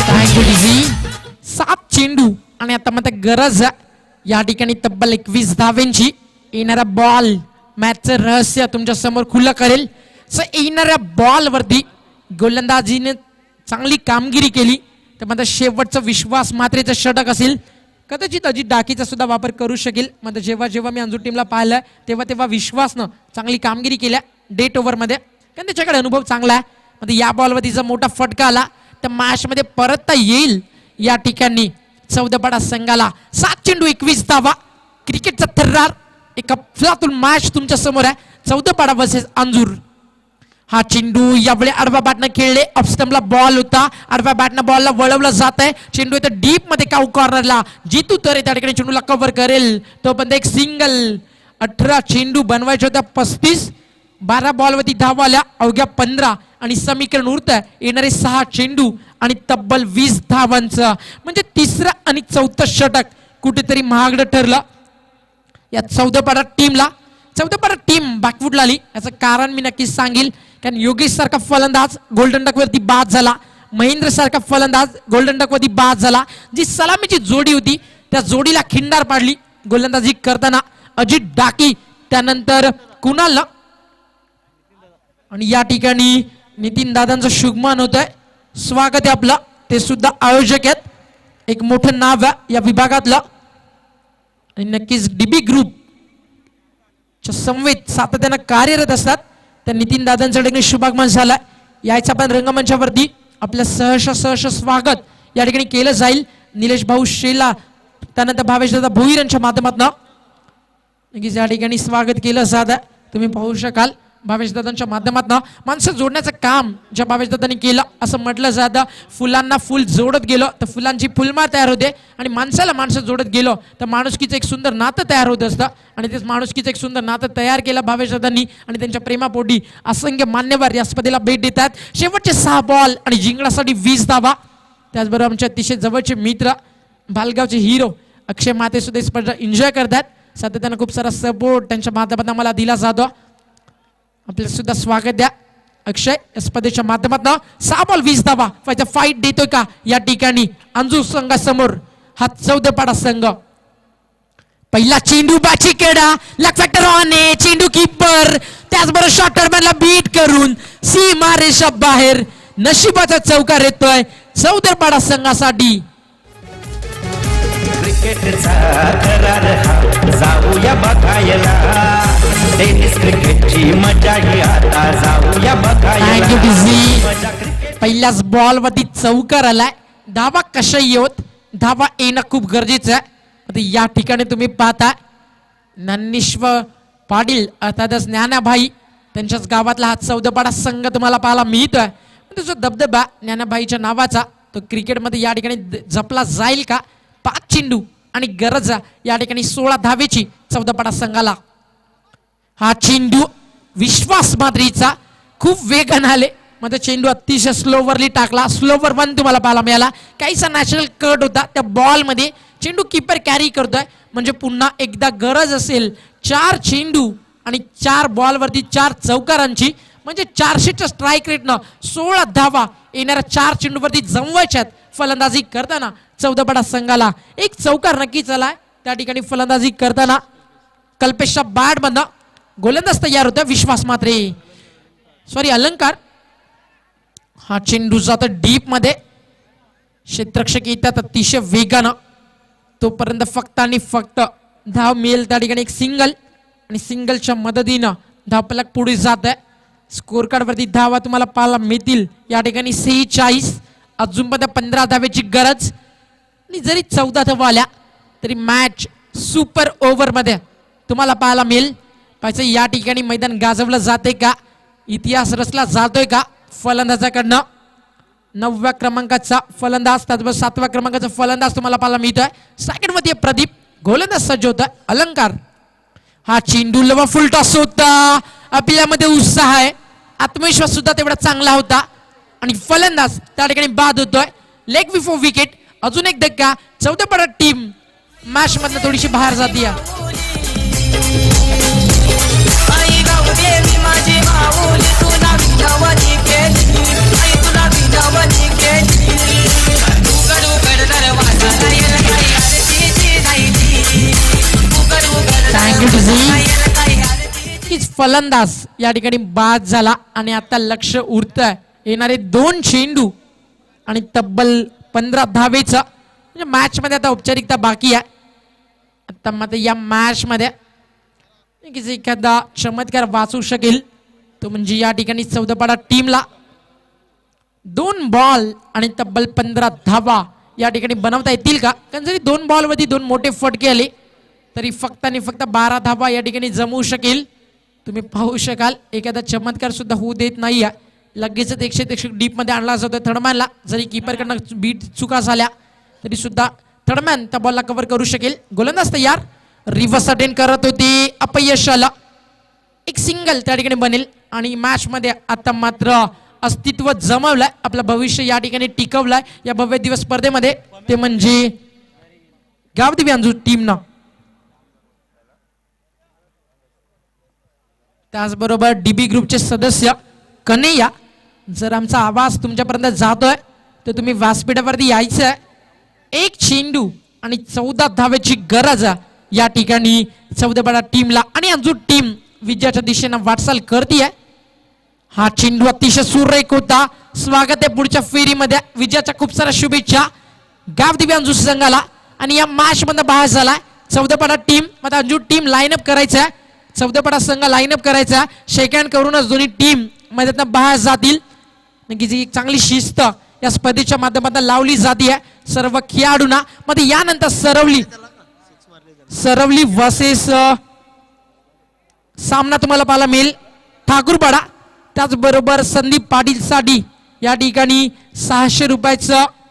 थँक्यू डीजी. 7 चेंडू आणि आता मात्र गरज या ठिकाणी तब्बल 21 धावेंची. येणारा बॉल मॅचचं रहस्य तुमच्या समोर खुलं करेल. येणाऱ्या बॉल वरती गोलंदाजीने चांगली कामगिरी केली तर मात्र शेवटचा विश्वास मात्रेचं षटक असेल कदाचित अजित डाकीचा सुद्धा वापर करू शकेल. मात्र जेव्हा जेव्हा मी अंजूर टीमला पाहिलं तेव्हा विश्वासनं चांगली कामगिरी केल्या डेट ओव्हरमध्ये कारण त्याच्याकडे अनुभव चांगला आहे. म्हणजे या बॉलवरती जर मोठा फटका आला तर मॅचमध्ये परतता येईल. या ठिकाणी चौदपाडा संघाला 7 चेंडू 21 धावा क्रिकेटचा थर्रार एक अफलातून मॅच तुमच्या समोर आहे. चौदपाडा वर्सेस अंजूर. हा चेंडू यावेळी आडव्या बॅटनं खेळले ऑफस्टंपला बॉल होता आडव्या बॅटनं बॉलला वळवलं जात आहे. चेंडू इथं डीप मध्ये काऊ कॉर्नरला जितू तर त्या ठिकाणी चेंडूला कव्हर करेल तो पण एक सिंगल. 18 चेंडू बनवायचे होत्या 35 12 बॉलवरती धावा आल्या अवघ्या 15 आणि समीकरण उरतं येणारे 6 चेंडू आणि तब्बल 20 धावांचं म्हणजे 3रं आणि 4थं षटक कुठेतरी महागडं ठरलं या चौदपाडा टीमला. चौदपाडा टीम बॅकवूडला आली याचं कारण मी नक्कीच सांगेल कारण योगेश सारखा फलंदाज गोल्डन डकवरती बाद झाला. महेंद्र सारखा फलंदाज गोल्डन डकवरती बाद झाला. जी सलामीची जोडी होती त्या जोडीला खिंडार पाडली गोलंदाजी करताना अजित डाकी त्यानंतर कुणाल आणि या ठिकाणी नितीन दादांचं शुभमान होत आहे. स्वागत आहे आपलं. ते सुद्धा आयोजक आहेत एक मोठं नाव आहे या विभागातलं आणि नक्कीच डीबी ग्रुप समवेत सातत्यानं कार्यरत असतात. त्या नितीन दादांच्या शुभागमन झालाय यायचा पण रंगमंचावरती आपलं सहर्ष स्वागत या ठिकाणी केलं जाईल. निलेश भाऊ शेला त्यानंतर भावेश दादा भोईर यांच्या माध्यमातून नक्कीच या ठिकाणी स्वागत केलं जात आहे. तुम्ही पाहू शकाल भावेश दादांच्या माध्यमातून माणसं जोडण्याचं काम ज्या भावेश दादांनी केलं असं म्हटलं जातं. फुलांना फुल जोडत गेलो तर फुलांची फुलमाळ तयार होते आणि माणसाला माणसं जोडत गेलो तर माणुसकीचं एक सुंदर नातं तयार होत असतं आणि तेच माणुसकीचं एक सुंदर नातं तयार केलं भावेश दादांनी आणि त्यांच्या प्रेमापोटी असंख्य मान्यवर या स्पर्धेला भेट देतात. शेवटचे 6 बॉल आणि जिंकण्यासाठी 20 धावा. त्याचबरोबर आमच्या अतिशय जवळचे मित्र बालगावचे हिरो अक्षय माते सुद्धा स्पर्धा एन्जॉय करतात. सातत्यानं खूप सारा सपोर्ट त्यांच्या माध्यमातून मला दिला जातो. आपलं सुद्धा स्वागत द्या अक्षय स्पर्धेच्या माध्यमातून. 6 बॉल 20 धावा फाईट देतोय का या ठिकाणी अंजूर संघासमोर हा चौदपाडा संघ. पहिला चेंडू बाची केडा लक फॅक्टर ऑन आहे चेंडू कीपर त्याचबरोबर शॉर्टरमॅनला बीट करून सीमा रेषा बाहेर नशिबाचा चौकार येतोय चौदपाडा संघासाठी. क्रिकेटचा करार हा जाऊया बघायला टेनिस क्रिकेटची मजा ही आता जाऊया बघायला. पहिल्याच बॉल वरती चौकार आलाय. धावा कशा येत धावा येणं खूप गरजेचं आहे. या ठिकाणी तुम्ही पाहता ज्ञानेश्वर पाटील अर्थातच ज्ञानाभाई त्यांच्याच गावातला हा चौदपाडा संघ तुम्हाला पाहायला मिळतोय. जो दबदबा ज्ञानाभाईच्या नावाचा तो क्रिकेटमध्ये या ठिकाणी जपला जाईल का. 5 चेंडू आणि गरज या ठिकाणी 16 धावेची 14 पाडा संघाला. हा चेंडू विश्वास मात्रेचा खूप वेगाने आले मध्ये चेंडू अतिशय स्लोवरली टाकला. स्लोवर 1 तुम्हाला पाहायला मिळाला. काहीसा नॅचरल कट होता त्या बॉल मध्ये. चेंडू कीपर कॅरी करतोय म्हणजे पुन्हा एकदा गरज असेल 4 चेंडू आणि 4 बॉलवरती 4 चौकारांची म्हणजे 400च्या स्ट्राईक रेटनं 16 धावा येणाऱ्या 4 चेंडूवरती जमवायच्यात फलंदाजी करताना 14 पाडा संघाला. एक चौकार नक्कीच आलाय त्या ठिकाणी फलंदाजी करताना. कल्पेशच्या बॅट मधनं गोलंदाज तयार होता विश्वास मात्रे अलंकार. हा चेंडू जातो डीप मध्ये. क्षेत्ररक्षक येतात अतिशय वेगानं. तोपर्यंत फक्त आणि फक्त धाव मिळेल त्या ठिकाणी एक सिंगल आणि सिंगलच्या मदतीनं धावफलक पुढे जात आहे. स्कोर कार्ड वरती धावा तुम्हाला पाहायला मिळतील या ठिकाणी 46. अजून पण 15 धावेची गरज आणि जरी 14 धावा आल्या तरी मॅच सुपर ओव्हर मध्ये तुम्हाला पाहायला मिळेल. पाहिजे या ठिकाणी मैदान गाजवलं जाते का, इतिहास रचला जातोय का फलंदाजाकडनं. 9व्या क्रमांकाचा फलंदाज त्याचबरोबर 7व्या क्रमांकाचा फलंदाज तुम्हाला पाहायला मिळतोय. सेकंड मध्ये प्रदीप गोलंदाज सज्ज होतोय अलंकार. हा चेंडू लवा फुल टॉस होता. आपल्यामध्ये उत्साह आहे, आत्मविश्वास सुद्धा तेवढा चांगला होता आणि फलंदाज त्या ठिकाणी बाद होतोय. Leg before wicket. अजून एक धक्का. 14 पाडा टीम मॅच मधनं थोडीशी बाहेर जाते. आई गावदेवी माझी माऊली तुला विनवणी केली. आई तुला विनवणी केली. उघड उघड दरवाजा राहील काही आरतीची जायची. उघड उघड Thank you, दरवाजा Dizzy. राहील काही आरतीची. कीच फलंदाज या ठिकाणी बाद झाला आणि आता लक्ष उरतंय येणारे 2 चेंडू आणि तब्बल 15 धावेचं म्हणजे मॅच मध्ये आता औपचारिकता बाकी आहे. आता मात्र या मॅच मध्ये एखादा चमत्कार वाचू शकेल तो म्हणजे या ठिकाणी 14 पाडा टीमला 2 बॉल आणि तब्बल 15 धावा या ठिकाणी बनवता येतील का. कारण जरी 2 बॉलवरती 2 मोठे फटके आले तरी फक्त आणि फक्त 12 धावा या ठिकाणी जमवू शकेल. तुम्ही पाहू शकाल एखादा चमत्कार सुद्धा होऊ देत नाहीये. लगेचच 100 डीप मध्ये आणला जातोय थर्डमॅनला. जरी कीपरकडनं बीट चुका झाल्या तरी सुद्धा थर्डमॅन त्या बॉलला कव्हर करू शकेल. गोलंदाज तयार. रिव्हर्स अटेंड करत होते, अपयश आला. एक सिंगल त्या ठिकाणी बनेल आणि मॅच मध्ये आता मात्र अस्तित्व जमवलंय. आपलं भविष्य या ठिकाणी टिकवलंय या भव्य दिवस स्पर्धेमध्ये ते म्हणजे गावदेवी अंजूर टीमनं. त्याचबरोबर डीबी ग्रुपचे सदस्य कन्हैया, जर आमचा आवाज तुमच्यापर्यंत जातोय तर तुम्ही व्यासपीठावरती यायचं आहे. एक चेंडू आणि 14 धावेची गरज या ठिकाणी 14 पाडा टीमला आणि अंजूर टीम विजयाच्या दिशेनं वाटचाल करते. हा चेंडू अतिशय सुरेख होता. स्वागत आहे पुढच्या फेरीमध्ये. विजयाच्या खूप साऱ्या शुभेच्छा गावदेवी अंजूर संघाला. आणि या मॅच मध्ये बाहेर झालाय 14 पाडा टीम. आता अंजूर टीम लाईनअप करायचं आहे. 14 पाडा संघ लाईनअप करायचा. शेक हँड करूनच दोन्ही टीम मैदानात बाहेर जातील. नक्कीच एक चांगली शिस्त या स्पर्धेच्या माध्यमातून लावली जाते सर्व खेळाडूंना. मध्ये यानंतर सरवली वर्सेस सामना तुम्हाला पाहायला मिळेल ठाकूरपाडा. त्याचबरोबर संदीप पाटील साठी या ठिकाणी 600 रुपयाचं